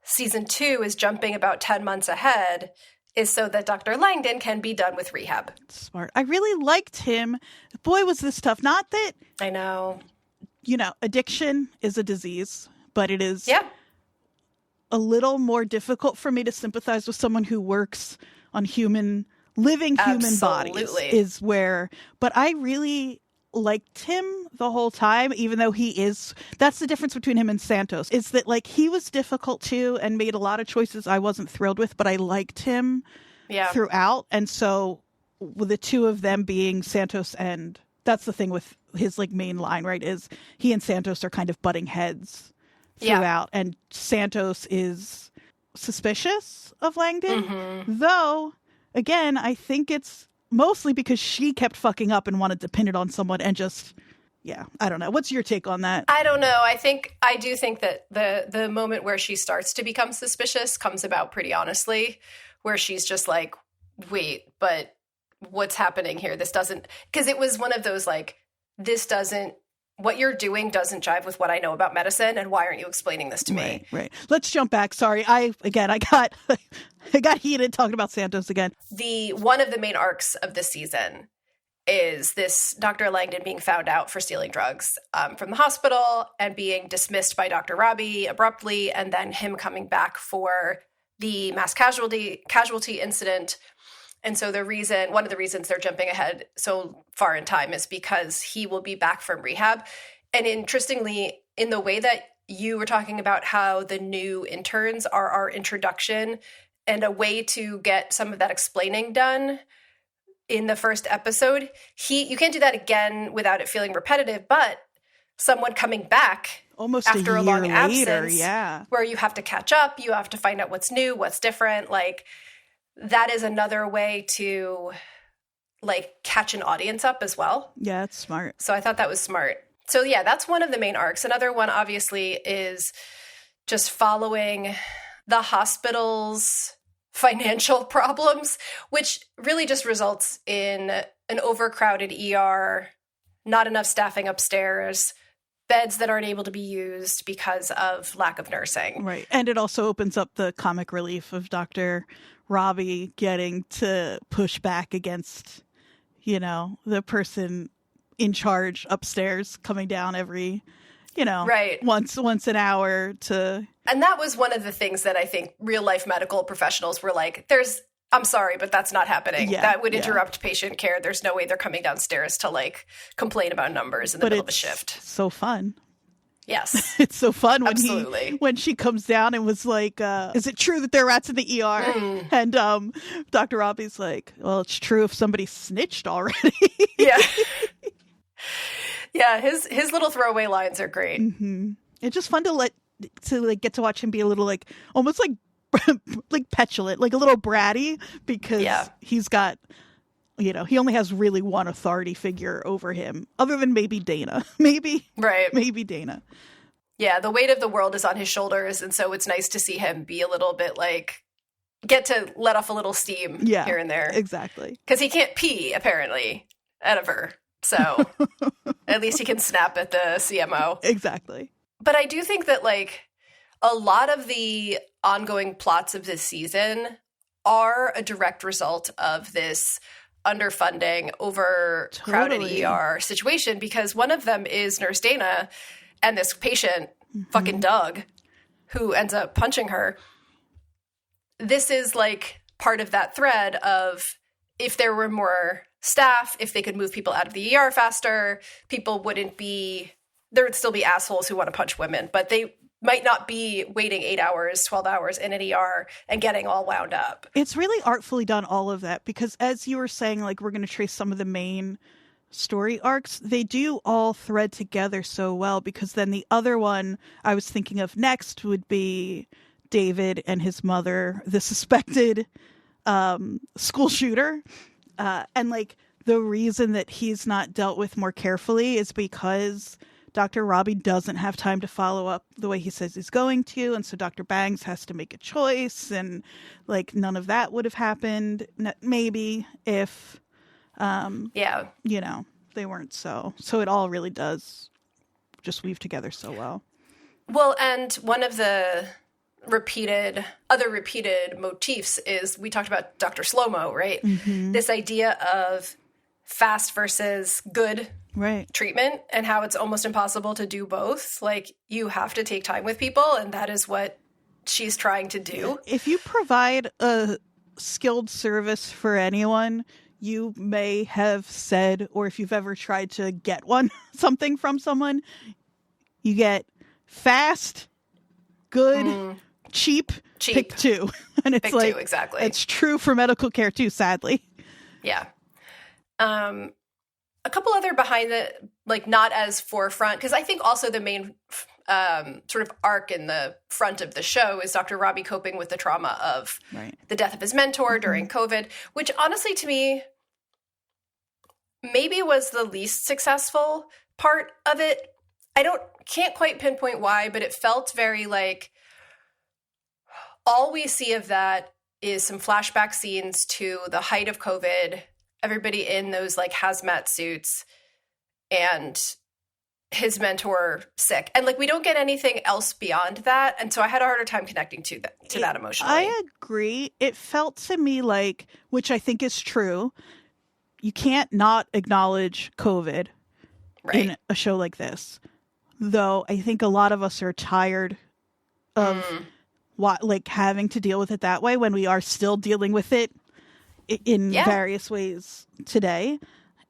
Speaker 1: season 2 is jumping about 10 months ahead is so that Dr. Langdon can be done with rehab.
Speaker 2: Smart. I really liked him. Boy, was this tough. Not that...
Speaker 1: I know.
Speaker 2: Addiction is a disease, but it is a little more difficult for me to sympathize with someone who works on living human bodies is where... But I really liked him the whole time, even though that's the difference between him and Santos, is that like he was difficult too and made a lot of choices I wasn't thrilled with, but I liked him throughout. And so with the two of them being Santos, and that's the thing with his like main line, right, is he and Santos are kind of butting heads throughout, and Santos is suspicious of Langdon, though again I think it's mostly because she kept fucking up and wanted to pin it on someone and just, I don't know. What's your take on that?
Speaker 1: I don't know. I do think that the moment where she starts to become suspicious comes about pretty honestly, where she's just like, wait, but what's happening here? This doesn't, because it was one of those like, what you're doing doesn't jive with what I know about medicine, and why aren't you explaining this to me?
Speaker 2: Right. Let's jump back. Sorry. I got heated talking about Santos again.
Speaker 1: One of the main arcs of this season is this Dr. Langdon being found out for stealing drugs from the hospital and being dismissed by Dr. Robbie abruptly, and then him coming back for the mass casualty incident. And so one of the reasons they're jumping ahead so far in time is because he will be back from rehab. And interestingly, in the way that you were talking about how the new interns are our introduction and a way to get some of that explaining done in the first episode, you can't do that again without it feeling repetitive, but someone coming back
Speaker 2: almost
Speaker 1: after a long
Speaker 2: later,
Speaker 1: absence, where you have to catch up, you have to find out what's new, what's different, like that is another way to like catch an audience up as well.
Speaker 2: Yeah, it's smart.
Speaker 1: So I thought that was smart. So yeah, that's one of the main arcs. Another one obviously is just following the hospital's financial problems, which really just results in an overcrowded ER, not enough staffing upstairs, beds that aren't able to be used because of lack of nursing.
Speaker 2: Right. And it also opens up the comic relief of Dr. Robbie getting to push back against, the person in charge upstairs coming down every, once an hour to.
Speaker 1: And that was one of the things that I think real life medical professionals were like, I'm sorry, but that's not happening. Yeah, that would interrupt patient care. There's no way they're coming downstairs to like complain about numbers in the middle of a shift.
Speaker 2: So fun.
Speaker 1: Yes.
Speaker 2: It's so fun when she comes down and was like, is it true that there are rats in the ER? And Dr. Robbie's like, well, it's true if somebody snitched already.
Speaker 1: Yeah. Yeah, his little throwaway lines are great.
Speaker 2: Mm-hmm. It's just fun to get to watch him be a little like almost like like petulant, like a little bratty, because he's got, you know, he only has really one authority figure over him, other than maybe Dana. Maybe Dana.
Speaker 1: Yeah, the weight of the world is on his shoulders, and so it's nice to see him be a little bit like, get to let off a little steam here and there.
Speaker 2: Exactly.
Speaker 1: Because he can't pee, apparently, ever. So at least he can snap at the CMO.
Speaker 2: Exactly.
Speaker 1: But I do think that, like, a lot of the ongoing plots of this season are a direct result of this underfunding, overcrowded ER situation, because one of them is Nurse Dana and this patient, fucking Doug, who ends up punching her. This is like part of that thread of, if there were more staff, if they could move people out of the ER faster, people wouldn't be, there would still be assholes who want to punch women, but they might not be waiting 8 hours, 12 hours in an ER and getting all wound up.
Speaker 2: It's really artfully done, all of that, because as you were saying, like, we're going to trace some of the main story arcs, they do all thread together so well, because then the other one I was thinking of next would be David and his mother, the suspected school shooter. And like, the reason that he's not dealt with more carefully is because Dr. Robbie doesn't have time to follow up the way he says he's going to. And so Dr. Bangs has to make a choice. And like, none of that would have happened maybe if, you know, they weren't so. So it all really does just weave together so well.
Speaker 1: Well, and one of the other repeated motifs is, we talked about Dr. Slow-Mo, right? Mm-hmm. This idea of fast versus good treatment, and how it's almost impossible to do both. Like, you have to take time with people, and that is what she's trying to do.
Speaker 2: If you provide a skilled service for anyone, you may have said, or if you've ever tried to get something from someone, you get fast, good, cheap, pick two. And it's
Speaker 1: pick
Speaker 2: like,
Speaker 1: two, exactly.
Speaker 2: It's true for medical care too, sadly.
Speaker 1: Yeah. A couple other behind the, like, not as forefront, because I think also the main sort of arc in the front of the show is Dr. Robbie coping with the trauma of the death of his mentor during COVID, which honestly to me maybe was the least successful part of it. Can't quite pinpoint why, but it felt very like, all we see of that is some flashback scenes to the height of COVID, everybody in those like hazmat suits, and his mentor sick. And like, we don't get anything else beyond that. And so I had a harder time connecting to that emotionally.
Speaker 2: I agree. It felt to me like, which I think is true, you can't not acknowledge COVID in a show like this. Though I think a lot of us are tired of like having to deal with it that way, when we are still dealing with it in various ways today.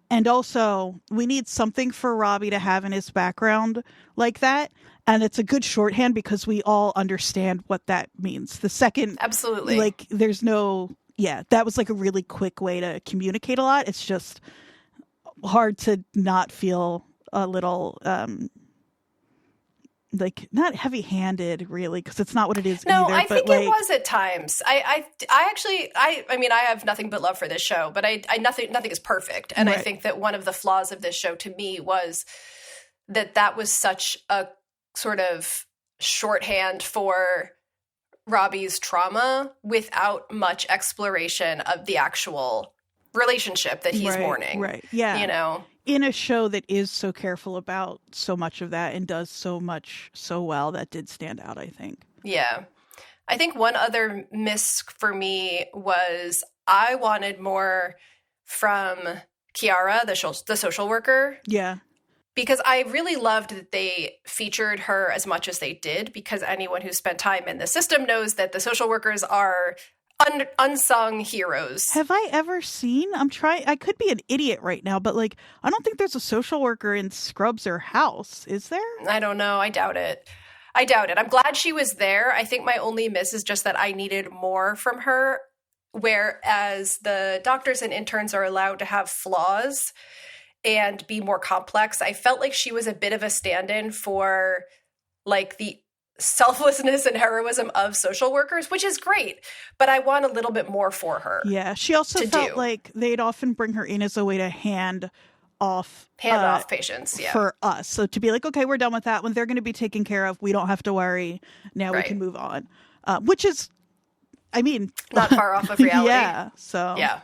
Speaker 2: And also, we need something for Robbie to have in his background like that. And it's a good shorthand because we all understand what that means. The second,
Speaker 1: absolutely,
Speaker 2: like, there's no, that was like a really quick way to communicate a lot. It's just hard to not feel a little, like, not heavy-handed, really, because it's not what it is either.
Speaker 1: No, I think it was at times. I mean, I have nothing but love for this show, but nothing is perfect. And I think that one of the flaws of this show to me was that was such a sort of shorthand for Robbie's trauma without much exploration of the actual relationship that he's mourning.
Speaker 2: Right. Yeah.
Speaker 1: You know?
Speaker 2: In a show that is so careful about so much of that and does so much so well, that did stand out, I think.
Speaker 1: Yeah. I think one other miss for me was I wanted more from Kiara, the social worker.
Speaker 2: Yeah.
Speaker 1: Because I really loved that they featured her as much as they did, because anyone who spent time in the system knows that the social workers are unsung heroes.
Speaker 2: Have I ever seen? I could be an idiot right now, but like, I don't think there's a social worker in Scrubs or House. Is there?
Speaker 1: I don't know. I doubt it. I'm glad she was there. I think my only miss is just that I needed more from her, whereas the doctors and interns are allowed to have flaws and be more complex. I felt like she was a bit of a stand-in for like the selflessness and heroism of social workers, which is great, but I want a little bit more for her.
Speaker 2: Yeah, she also felt like they'd often bring her in as a way to hand off
Speaker 1: patients
Speaker 2: for us. So to be like, okay, we're done with that. When they're going to be taken care of, we don't have to worry. Now we can move on. Which is, I mean,
Speaker 1: not far off of reality.
Speaker 2: Yeah. So
Speaker 1: yeah,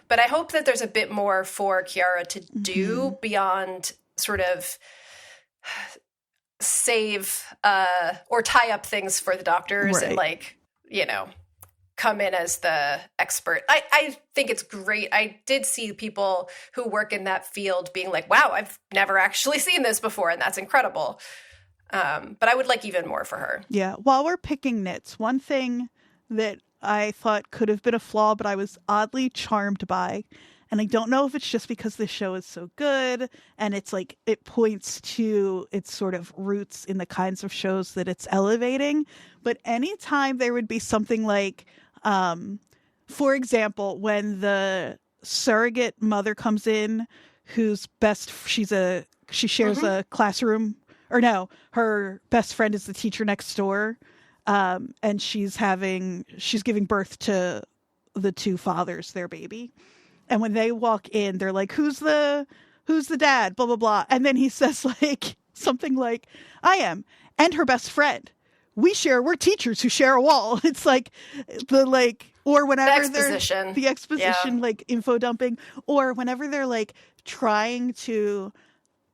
Speaker 1: but I hope that there's a bit more for Kiara to do beyond sort of save or tie up things for the doctors and like, you know, come in as the expert. I think it's great. I did see people who work in that field being like, wow, I've never actually seen this before, and that's incredible. But I would like even more for her.
Speaker 2: Yeah. While we're picking nits, one thing that I thought could have been a flaw, but I was oddly charmed by, and I don't know if it's just because the show is so good and it's like it points to its sort of roots in the kinds of shows that it's elevating. But anytime there would be something like, for example, when the surrogate mother comes in, who's she shares a classroom, or no, her best friend is the teacher next door. And she's giving birth to the two fathers, their baby. And when they walk in, they're like, who's the dad? Blah, blah, blah. And then he says like something like, I am, and her best friend. We're teachers who share a wall. It's like or whenever the exposition, like info dumping, or whenever they're like trying to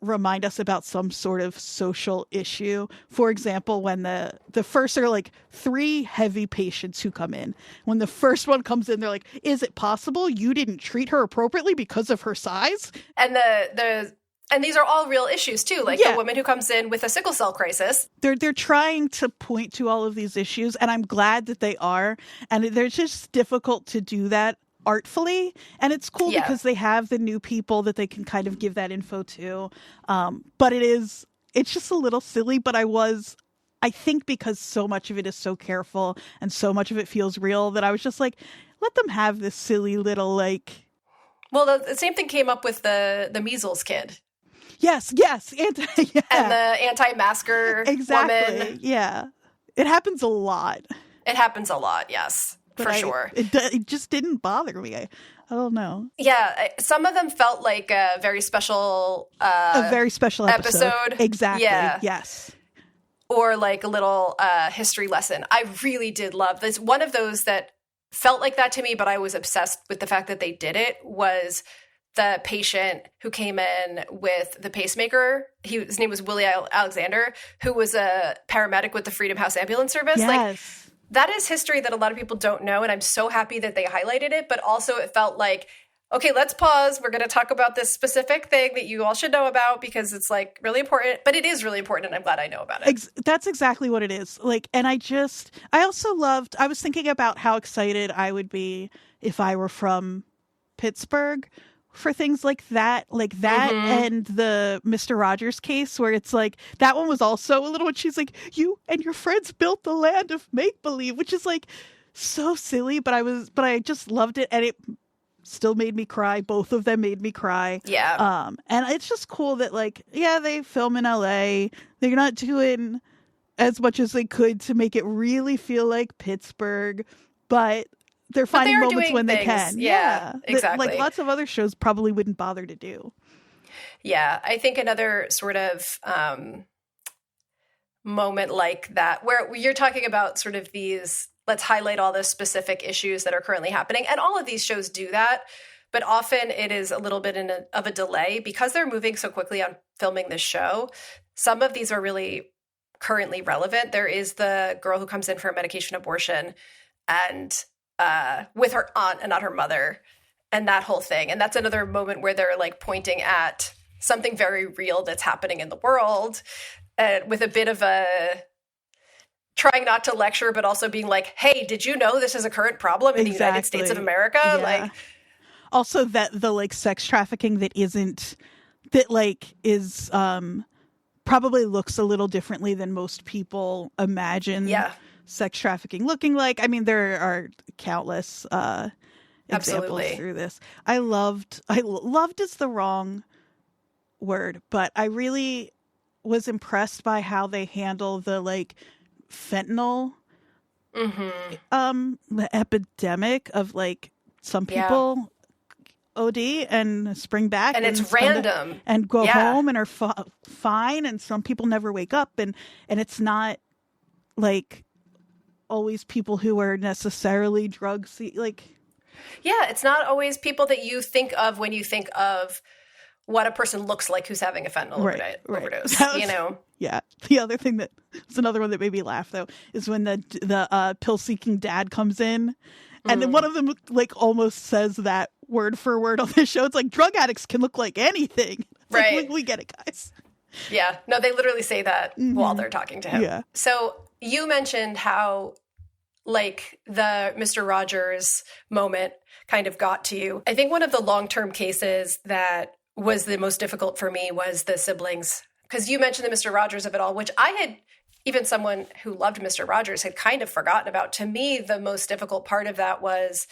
Speaker 2: remind us about some sort of social issue. For example, when the first are like 3 heavy patients who come in. When the first one comes in, they're like, is it possible you didn't treat her appropriately because of her size?
Speaker 1: And and these are all real issues too, like the woman who comes in with a sickle cell crisis.
Speaker 2: They're trying to point to all of these issues, and I'm glad that they are. And they're just difficult to do that artfully, and it's cool because they have the new people that they can kind of give that info to. But it's just a little silly, but I think because so much of it is so careful and so much of it feels real that I was just like, let them have this silly little like.
Speaker 1: Well, the same thing came up with the measles kid.
Speaker 2: Yes.
Speaker 1: And the anti-masker woman.
Speaker 2: Yeah. It happens a lot.
Speaker 1: Yes. But for sure.
Speaker 2: It just didn't bother me. I don't know.
Speaker 1: Yeah. Some of them felt like a very special episode.
Speaker 2: Exactly. Yeah. Yes.
Speaker 1: Or like a little history lesson. I really did love this. One of those that felt like that to me, but I was obsessed with the fact that they did it, was the patient who came in with the pacemaker. His name was Willie Alexander, who was a paramedic with the Freedom House Ambulance Service.
Speaker 2: Yes.
Speaker 1: Like, that is history that a lot of people don't know, and I'm so happy that they highlighted it, but also it felt like, okay, let's pause. We're going to talk about this specific thing that you all should know about because it's like really important, but it is really important, and I'm glad I know about it.
Speaker 2: That's exactly what it is. Like, and I was thinking about how excited I would be if I were from Pittsburgh for things like that and the Mr. Rogers case, where it's like, that one was also a little, when she's like, you and your friends built the land of make-believe, which is like so silly, but I just loved it, and it still made me cry. Both of them made me cry.
Speaker 1: Yeah.
Speaker 2: And it's just cool that like, they film in LA. They're not doing as much as they could to make it really feel like Pittsburgh, but they're finding moments when they can.
Speaker 1: Yeah, exactly.
Speaker 2: Like lots of other shows probably wouldn't bother to do.
Speaker 1: Yeah, I think another sort of moment like that, where you're talking about sort of these, let's highlight all the specific issues that are currently happening. And all of these shows do that, but often it is a little bit of a delay because they're moving so quickly on filming this show. Some of these are really currently relevant. There is the girl who comes in for a medication abortion and with her aunt and not her mother, and that whole thing. And that's another moment where they're like pointing at something very real that's happening in the world, with a bit of a trying not to lecture, but also being like, hey, did you know this is a current problem in the United States of America?
Speaker 2: Yeah.
Speaker 1: Like,
Speaker 2: also that the like sex trafficking that is probably looks a little differently than most people imagine.
Speaker 1: Yeah.
Speaker 2: Sex trafficking looking like. I mean, there are countless examples through this. I loved is the wrong word, but I really was impressed by how they handle the like fentanyl the epidemic of like some people OD and spring back
Speaker 1: and it's random
Speaker 2: and go home and are fine, and some people never wake up, and it's not like always people who are necessarily drugs
Speaker 1: it's not always people that you think of when you think of what a person looks like who's having a fentanyl overdose.
Speaker 2: Yeah. The other thing that was another one that made me laugh though is when the pill-seeking dad comes in, and then one of them like almost says that word for word on this show. It's like, drug addicts can look like anything. It's like, we get it, guys.
Speaker 1: Yeah. No, they literally say that while they're talking to him.
Speaker 2: Yeah.
Speaker 1: So you mentioned how like the Mr. Rogers moment kind of got to you. I think one of the long-term cases that was the most difficult for me was the siblings. Because you mentioned the Mr. Rogers of it all, which I had, even someone who loved Mr. Rogers, had kind of forgotten about. To me, the most difficult part of that was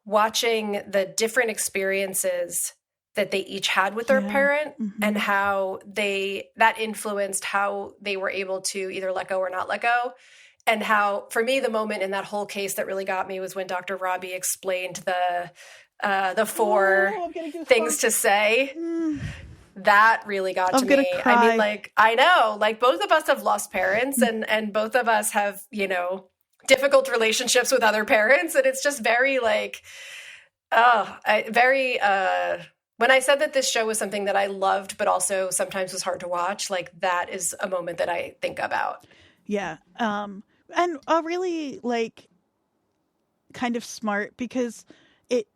Speaker 1: watching the different experiences that they each had with their parent and how that influenced how they were able to either let go or not let go. And how, for me, the moment in that whole case that really got me was when Dr. Robbie explained the four things to say. That really got to me.
Speaker 2: Cry.
Speaker 1: I mean, like, I know, like both of us have lost parents and both of us have, difficult relationships with other parents. And it's just very like, when I said that this show was something that I loved, but also sometimes was hard to watch, like that is a moment that I think about.
Speaker 2: Yeah. And really like kind of smart because it,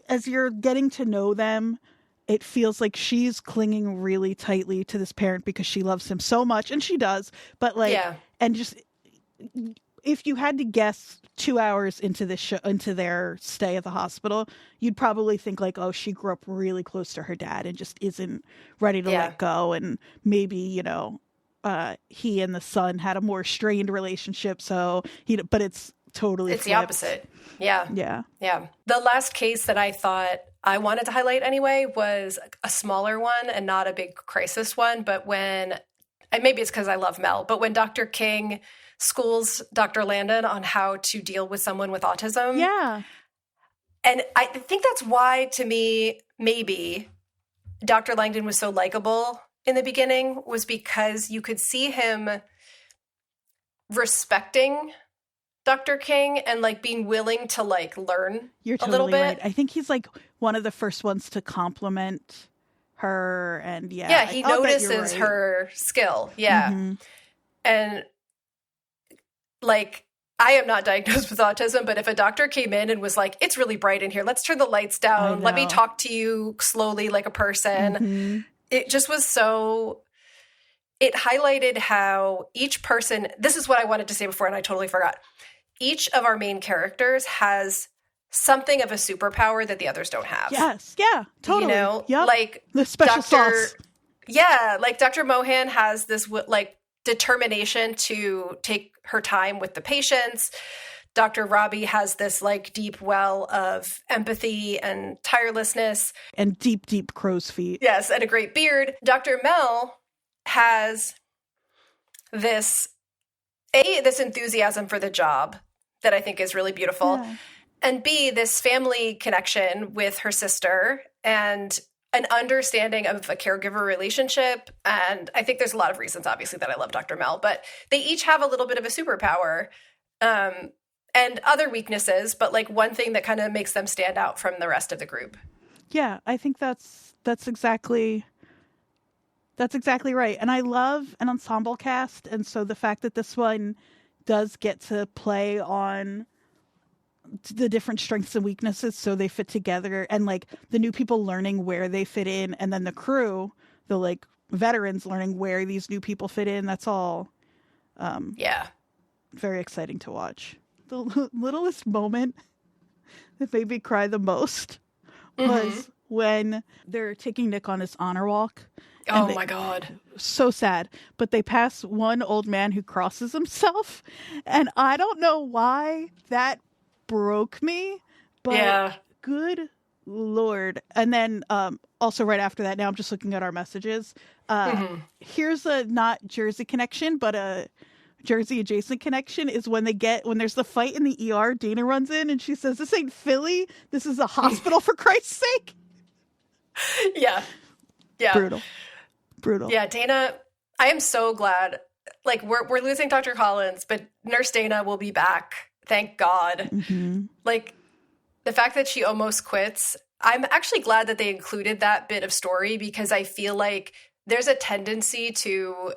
Speaker 2: as you're getting to know them, it feels like she's clinging really tightly to this parent because she loves him so much, and she does. But like, and just if you had to guess 2 hours into this show, into their stay at the hospital, you'd probably think like, oh, she grew up really close to her dad and just isn't ready to let go, and maybe he and the son had a more strained relationship. So but it's totally
Speaker 1: it's
Speaker 2: flipped.
Speaker 1: The opposite. Yeah. The last case that I thought I wanted to highlight anyway was a smaller one and not a big crisis one. But and maybe it's because I love Mel, but when Dr. King schools Dr. Landon on how to deal with someone with autism.
Speaker 2: Yeah.
Speaker 1: And I think that's why, to me, maybe Dr. Langdon was so likable in the beginning, was because you could see him respecting Dr. King and like being willing to like learn a little bit. Right.
Speaker 2: I think he's like one of the first ones to compliment her, and
Speaker 1: he notices her skill. And like, I am not diagnosed with autism, but if a doctor came in and was like, it's really bright in here, let's turn the lights down, let me talk to you slowly like a person. It just was so, it highlighted how each person, this is what I wanted to say before and I totally forgot. Each of our main characters has something of a superpower that the others don't have.
Speaker 2: Yes. Yeah, totally.
Speaker 1: Like
Speaker 2: the special sauce.
Speaker 1: Yeah. Like Dr. Mohan has this like determination to take her time with the patients. Dr. Robbie has this like deep well of empathy and tirelessness. And
Speaker 2: deep, deep crow's feet.
Speaker 1: Yes. And a great beard. Dr. Mel has this enthusiasm for the job that I think is really beautiful. Yeah. And B, this family connection with her sister and an understanding of a caregiver relationship. And I think there's a lot of reasons, obviously, that I love Dr. Mel, but they each have a little bit of a superpower and other weaknesses, but like one thing that kind of makes them stand out from the rest of the group.
Speaker 2: Yeah, I think that's exactly right. And I love an ensemble cast. And so the fact that this one does get to play on the different strengths and weaknesses so they fit together, and like the new people learning where they fit in, and then the crew, the like veterans learning where these new people fit in. That's all very exciting to watch. The littlest moment that made me cry the most was when they're taking Nick on his honor walk.
Speaker 1: Oh my God.
Speaker 2: So sad. But they pass one old man who crosses himself. And I don't know why that broke me. But good Lord. And then also right after that, now I'm just looking at our messages. Here's a not Jersey connection, but a Jersey adjacent connection is when there's the fight in the ER, Dana runs in and she says, "This ain't Philly. This is a hospital for Christ's sake."
Speaker 1: Yeah. Yeah.
Speaker 2: Brutal.
Speaker 1: Yeah, Dana, I am so glad. Like, we're losing Dr. Collins, but Nurse Dana will be back. Thank God.
Speaker 2: Mm-hmm.
Speaker 1: Like, the fact that she almost quits, I'm actually glad that they included that bit of story, because I feel like there's a tendency to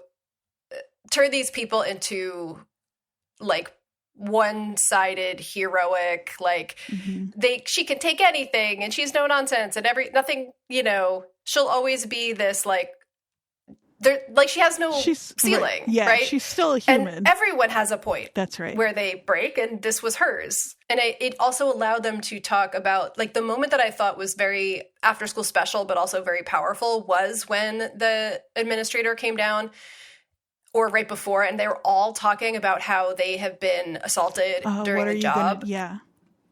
Speaker 1: turn these people into, like, one-sided heroic, like, she can take anything and she's no nonsense and nothing, she'll always be this, like, she has no ceiling,
Speaker 2: right. Yeah,
Speaker 1: right?
Speaker 2: She's still a human.
Speaker 1: And everyone has a point.
Speaker 2: That's right.
Speaker 1: Where they break, and this was hers. And it also allowed them to talk about, like, the moment that I thought was very after-school special, but also very powerful, was when the administrator came down, or right before, and they were all talking about how they have been assaulted during the job.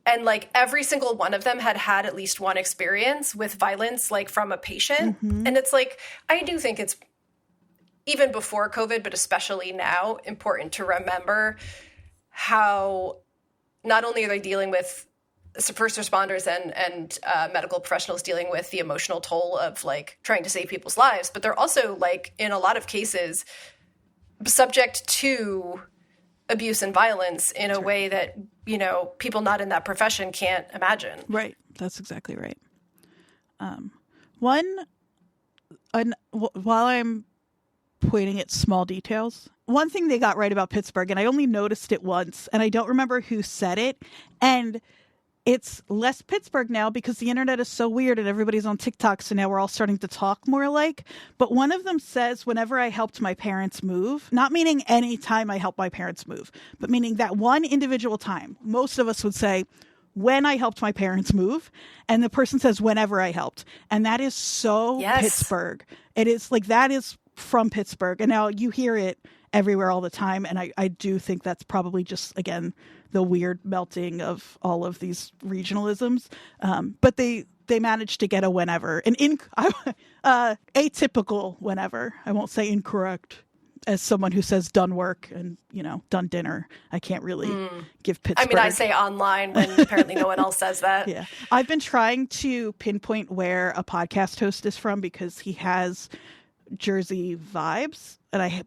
Speaker 1: And, like, every single one of them had at least one experience with violence, like, from a patient.
Speaker 2: Mm-hmm.
Speaker 1: And it's like, I do think it's, even before COVID, but especially now, important to remember how not only are they dealing with first responders and medical professionals dealing with the emotional toll of, like, trying to save people's lives, but they're also, like, in a lot of cases, subject to abuse and violence in a way that, people not in that profession can't imagine.
Speaker 2: Right. That's exactly right. While I'm pointing at small details, one thing they got right about Pittsburgh, and I only noticed it once, and I don't remember who said it, and it's less Pittsburgh now because the internet is so weird and everybody's on TikTok, so now we're all starting to talk more alike. But one of them says, whenever I helped my parents move, not meaning any time I helped my parents move, but meaning that one individual time. Most of us would say, when I helped my parents move, and the person says, whenever I helped. And that is so Pittsburgh. It is like, that is from Pittsburgh. And now you hear it everywhere all the time. And I do think that's probably just, again, the weird melting of all of these regionalisms. But they managed to get a whenever, an atypical whenever. I won't say incorrect. As someone who says done work and, done dinner, I can't really give Pittsburgh.
Speaker 1: I mean, I say online when apparently no one else says that.
Speaker 2: Yeah. I've been trying to pinpoint where a podcast host is from because he has Jersey vibes,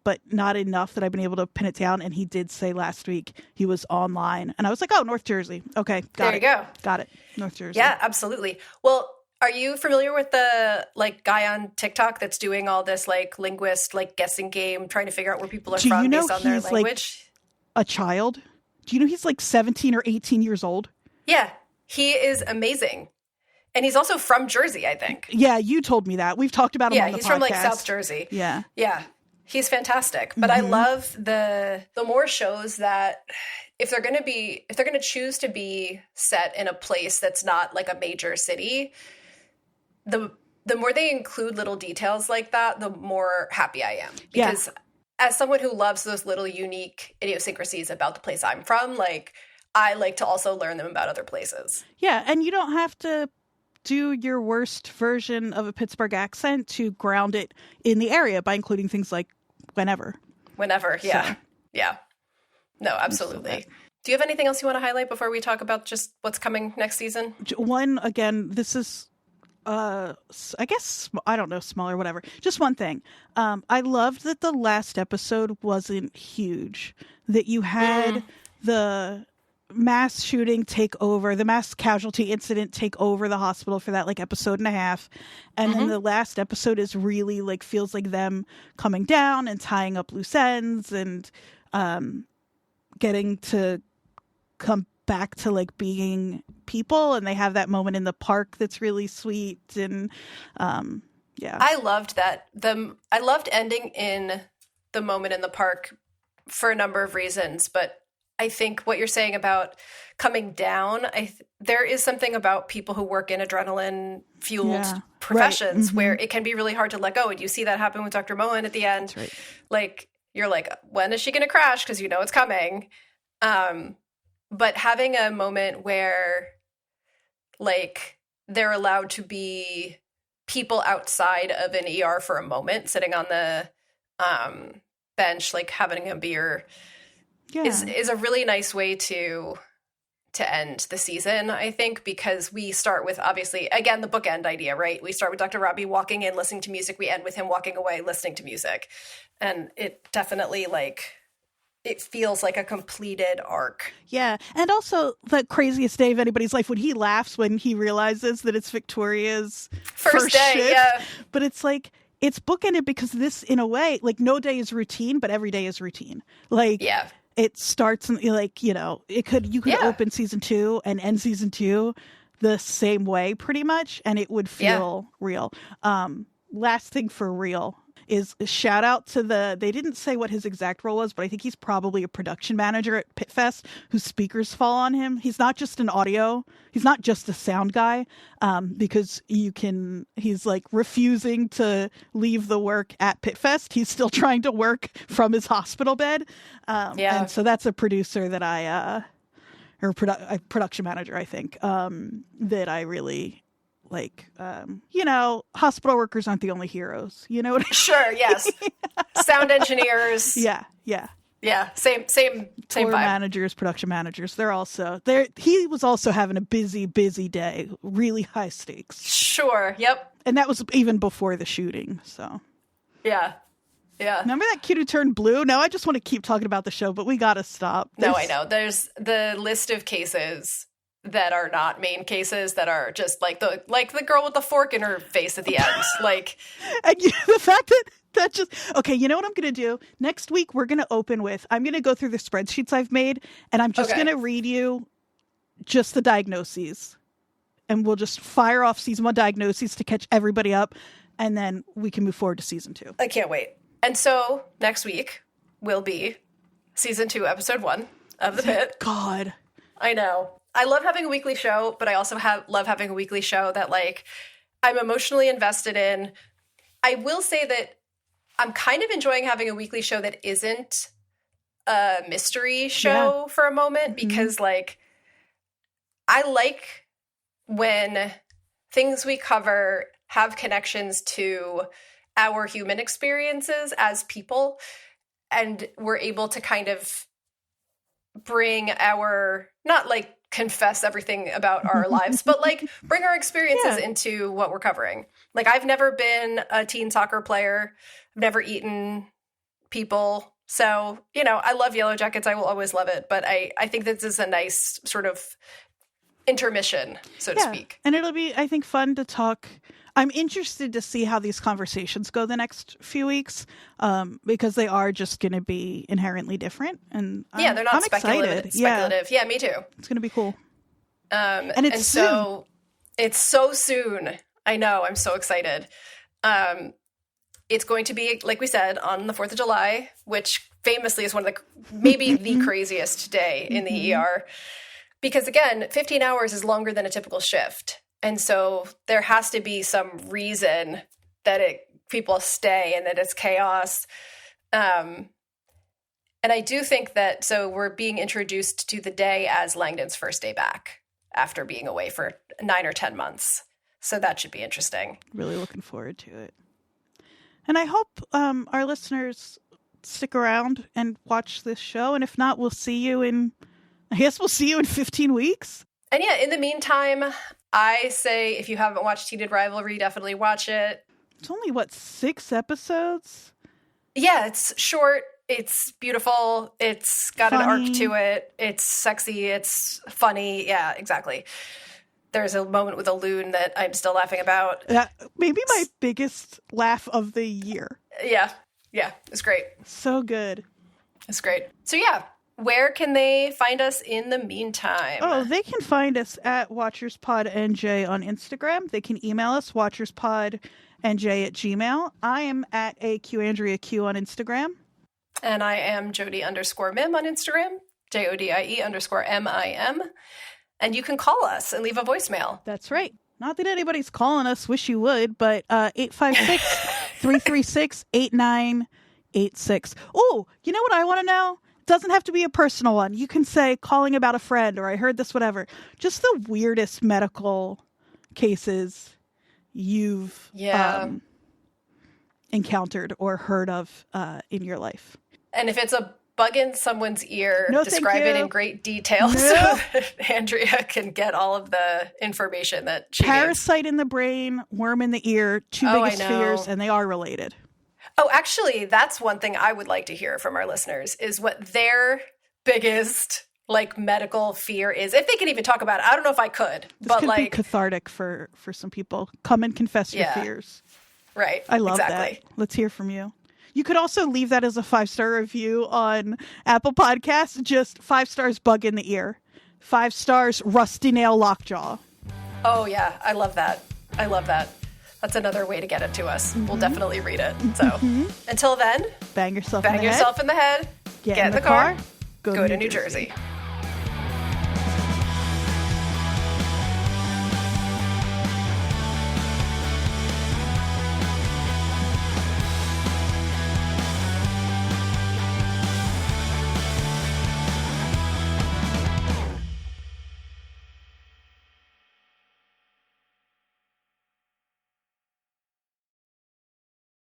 Speaker 2: but not enough that I've been able to pin it down. And he did say last week he was online, and I was like, "Oh, North Jersey. Okay, got it. There you go. Got it. North Jersey."
Speaker 1: Yeah, absolutely. Well, are you familiar with the, like, guy on TikTok that's doing all this, like, linguist, like, guessing game, trying to figure out where people are from based on their language?
Speaker 2: Like, a child? Do you know he's like 17 or 18 years old? Yeah,
Speaker 1: he is amazing. And he's also from Jersey, I think.
Speaker 2: Yeah, you told me that. We've talked about him on the podcast.
Speaker 1: Yeah, he's from, like, South Jersey.
Speaker 2: Yeah.
Speaker 1: Yeah. He's fantastic. But I love the more shows that if they're going to choose to be set in a place that's not, like, a major city, the more they include little details like that, the more happy I am. Because as someone who loves those little unique idiosyncrasies about the place I'm from, like, I like to also learn them about other places.
Speaker 2: Yeah, and you don't have to do your worst version of a Pittsburgh accent to ground it in the area by including things like whenever. Whenever, yeah. So. Yeah. No, absolutely. Do you have anything else you want to highlight before we talk about just what's coming next season? One, again, this is, I guess, I don't know, smaller, whatever. Just one thing. I loved that the last episode wasn't huge. That you had the mass shooting take over, the mass casualty incident take over the hospital for that, like, episode and a half. And then the last episode is really, like, feels like them coming down and tying up loose ends and getting to come back to, like, being people. And they have that moment in the park that's really sweet. And I loved that. I loved ending in the moment in the park for a number of reasons, but I think what you're saying about coming down, there is something about people who work in adrenaline-fueled professions where it can be really hard to let go. And you see that happen with Dr. Moen at the end. Right. Like, you're like, when is she going to crash? Because you know it's coming. But having a moment where, like, they're allowed to be people outside of an ER for a moment, sitting on the bench, like, having a beer,
Speaker 1: is a really nice way to end the season, I think, because we start with, obviously, again, the bookend idea, right? We start with Dr. Robbie walking in, listening to music. We end with him walking away, listening to music. And it definitely, like, it feels like a completed arc.
Speaker 2: Yeah. And also the craziest day of anybody's life when he laughs when he realizes that it's Victoria's first
Speaker 1: day,
Speaker 2: shift.
Speaker 1: yeah.
Speaker 2: But it's like, it's bookended because this, in a way, like, no day is routine, but every day is routine. Like,
Speaker 1: yeah.
Speaker 2: It starts, like, you know, you could open season 2 and end season 2 the same way pretty much, and it would feel real. Last thing for real is a shout out to they didn't say what his exact role was, but I think he's probably a production manager at Pitt Fest whose speakers fall on him. He's not just he's not just a sound guy, because he's like refusing to leave the work at Pitt Fest. He's still trying to work from his hospital bed. And so that's a producer that or a production manager, I think, that I really like. You know, hospital workers aren't the only heroes. You know what I mean?
Speaker 1: Sure, yes. Sound engineers.
Speaker 2: Yeah.
Speaker 1: Same
Speaker 2: Tour
Speaker 1: vibe.
Speaker 2: managers, production managers. They're also there. He was also having a busy day, really high stakes.
Speaker 1: Sure. Yep.
Speaker 2: And that was even before the shooting. So.
Speaker 1: Yeah.
Speaker 2: Remember that kid who turned blue? Now I just want to keep talking about the show, but we got to stop.
Speaker 1: No, I know. There's the list of cases that are not main cases that are just like the girl with the fork in her face at the end. Like,
Speaker 2: and the fact that just, okay, you know what I'm going to do? Next week, we're going to open with, I'm going to go through the spreadsheets I've made, and I'm just going to read you just the diagnoses. And we'll just fire off season 1 diagnoses to catch everybody up, and then we can move forward to season 2.
Speaker 1: I can't wait. And so next week will be season 2, episode 1 of The Pit.
Speaker 2: God.
Speaker 1: I know. I love having a weekly show, but I also love having a weekly show that, like, I'm emotionally invested in. I will say that I'm kind of enjoying having a weekly show that isn't a mystery show for a moment, because, like, I like when things we cover have connections to our human experiences as people, and we're able to kind of bring not like confess everything about our lives, but like bring our experiences into what we're covering. Like, I've never been a teen soccer player. I've never eaten people. So, you know, I love Yellow Jackets. I will always love it. But I think this is a nice sort of intermission, so to speak.
Speaker 2: And it'll be, I think, fun to talk. I'm interested to see how these conversations go the next few weeks, because they are just going to be inherently different. And
Speaker 1: they're not speculative. Yeah, me too.
Speaker 2: It's going to be cool.
Speaker 1: And it's soon. So it's so soon. I know. I'm so excited. It's going to be, like we said, on the 4th of July, which famously is one of maybe the craziest day in the ER. Because again, 15 hours is longer than a typical shift. And so there has to be some reason that people stay and that it's chaos. And I do think that, so we're being introduced to the day as Langdon's first day back after being away for 9 or 10 months. So that should be interesting.
Speaker 2: Really looking forward to it. And I hope our listeners stick around and watch this show. And if not, we'll see you in 15 weeks.
Speaker 1: And yeah, in the meantime, I say if you haven't watched Heated Rivalry, definitely watch it.
Speaker 2: It's only, 6 episodes?
Speaker 1: Yeah, it's short. It's beautiful. It's got an arc to it. It's sexy. It's funny. Yeah, exactly. There's a moment with a loon that I'm still laughing about.
Speaker 2: Maybe my biggest laugh of the year.
Speaker 1: Yeah, it's great.
Speaker 2: So good.
Speaker 1: It's great. So yeah. Where can they find us in the meantime?
Speaker 2: Oh, they can find us at WatchersPodNJ on Instagram. They can email us, WatchersPodNJ@gmail.com. I am at AQAndreaQ on Instagram.
Speaker 1: And I am Jodie_Mim on Instagram, JODIE_MIM. And you can call us and leave a voicemail.
Speaker 2: That's right. Not that anybody's calling us, wish you would, but 856-336-8986. Oh, you know what I want to know? Doesn't have to be a personal one. You can say calling about a friend, or I heard this, whatever. Just the weirdest medical cases you've encountered or heard of in your life.
Speaker 1: And if it's a bug in someone's ear,
Speaker 2: No,
Speaker 1: describe it in great detail so that Andrea can get all of the information that she needs.
Speaker 2: Parasite in the brain, worm in the ear, two biggest fears, and they are related.
Speaker 1: Oh, actually, that's one thing I would like to hear from our listeners is what their biggest medical fear is. If they can even talk about it. I don't know if I could.
Speaker 2: This could be cathartic for some people. Come and confess your fears.
Speaker 1: Right.
Speaker 2: I love that. Let's hear from you. You could also leave that as a 5-star review on Apple Podcasts. Just 5 stars, bug in the ear. 5 stars, rusty nail lockjaw.
Speaker 1: Oh, yeah. I love that. That's another way to get it to us. We'll definitely read it. So until then,
Speaker 2: bang yourself
Speaker 1: in the head, get in the car, go to New Jersey.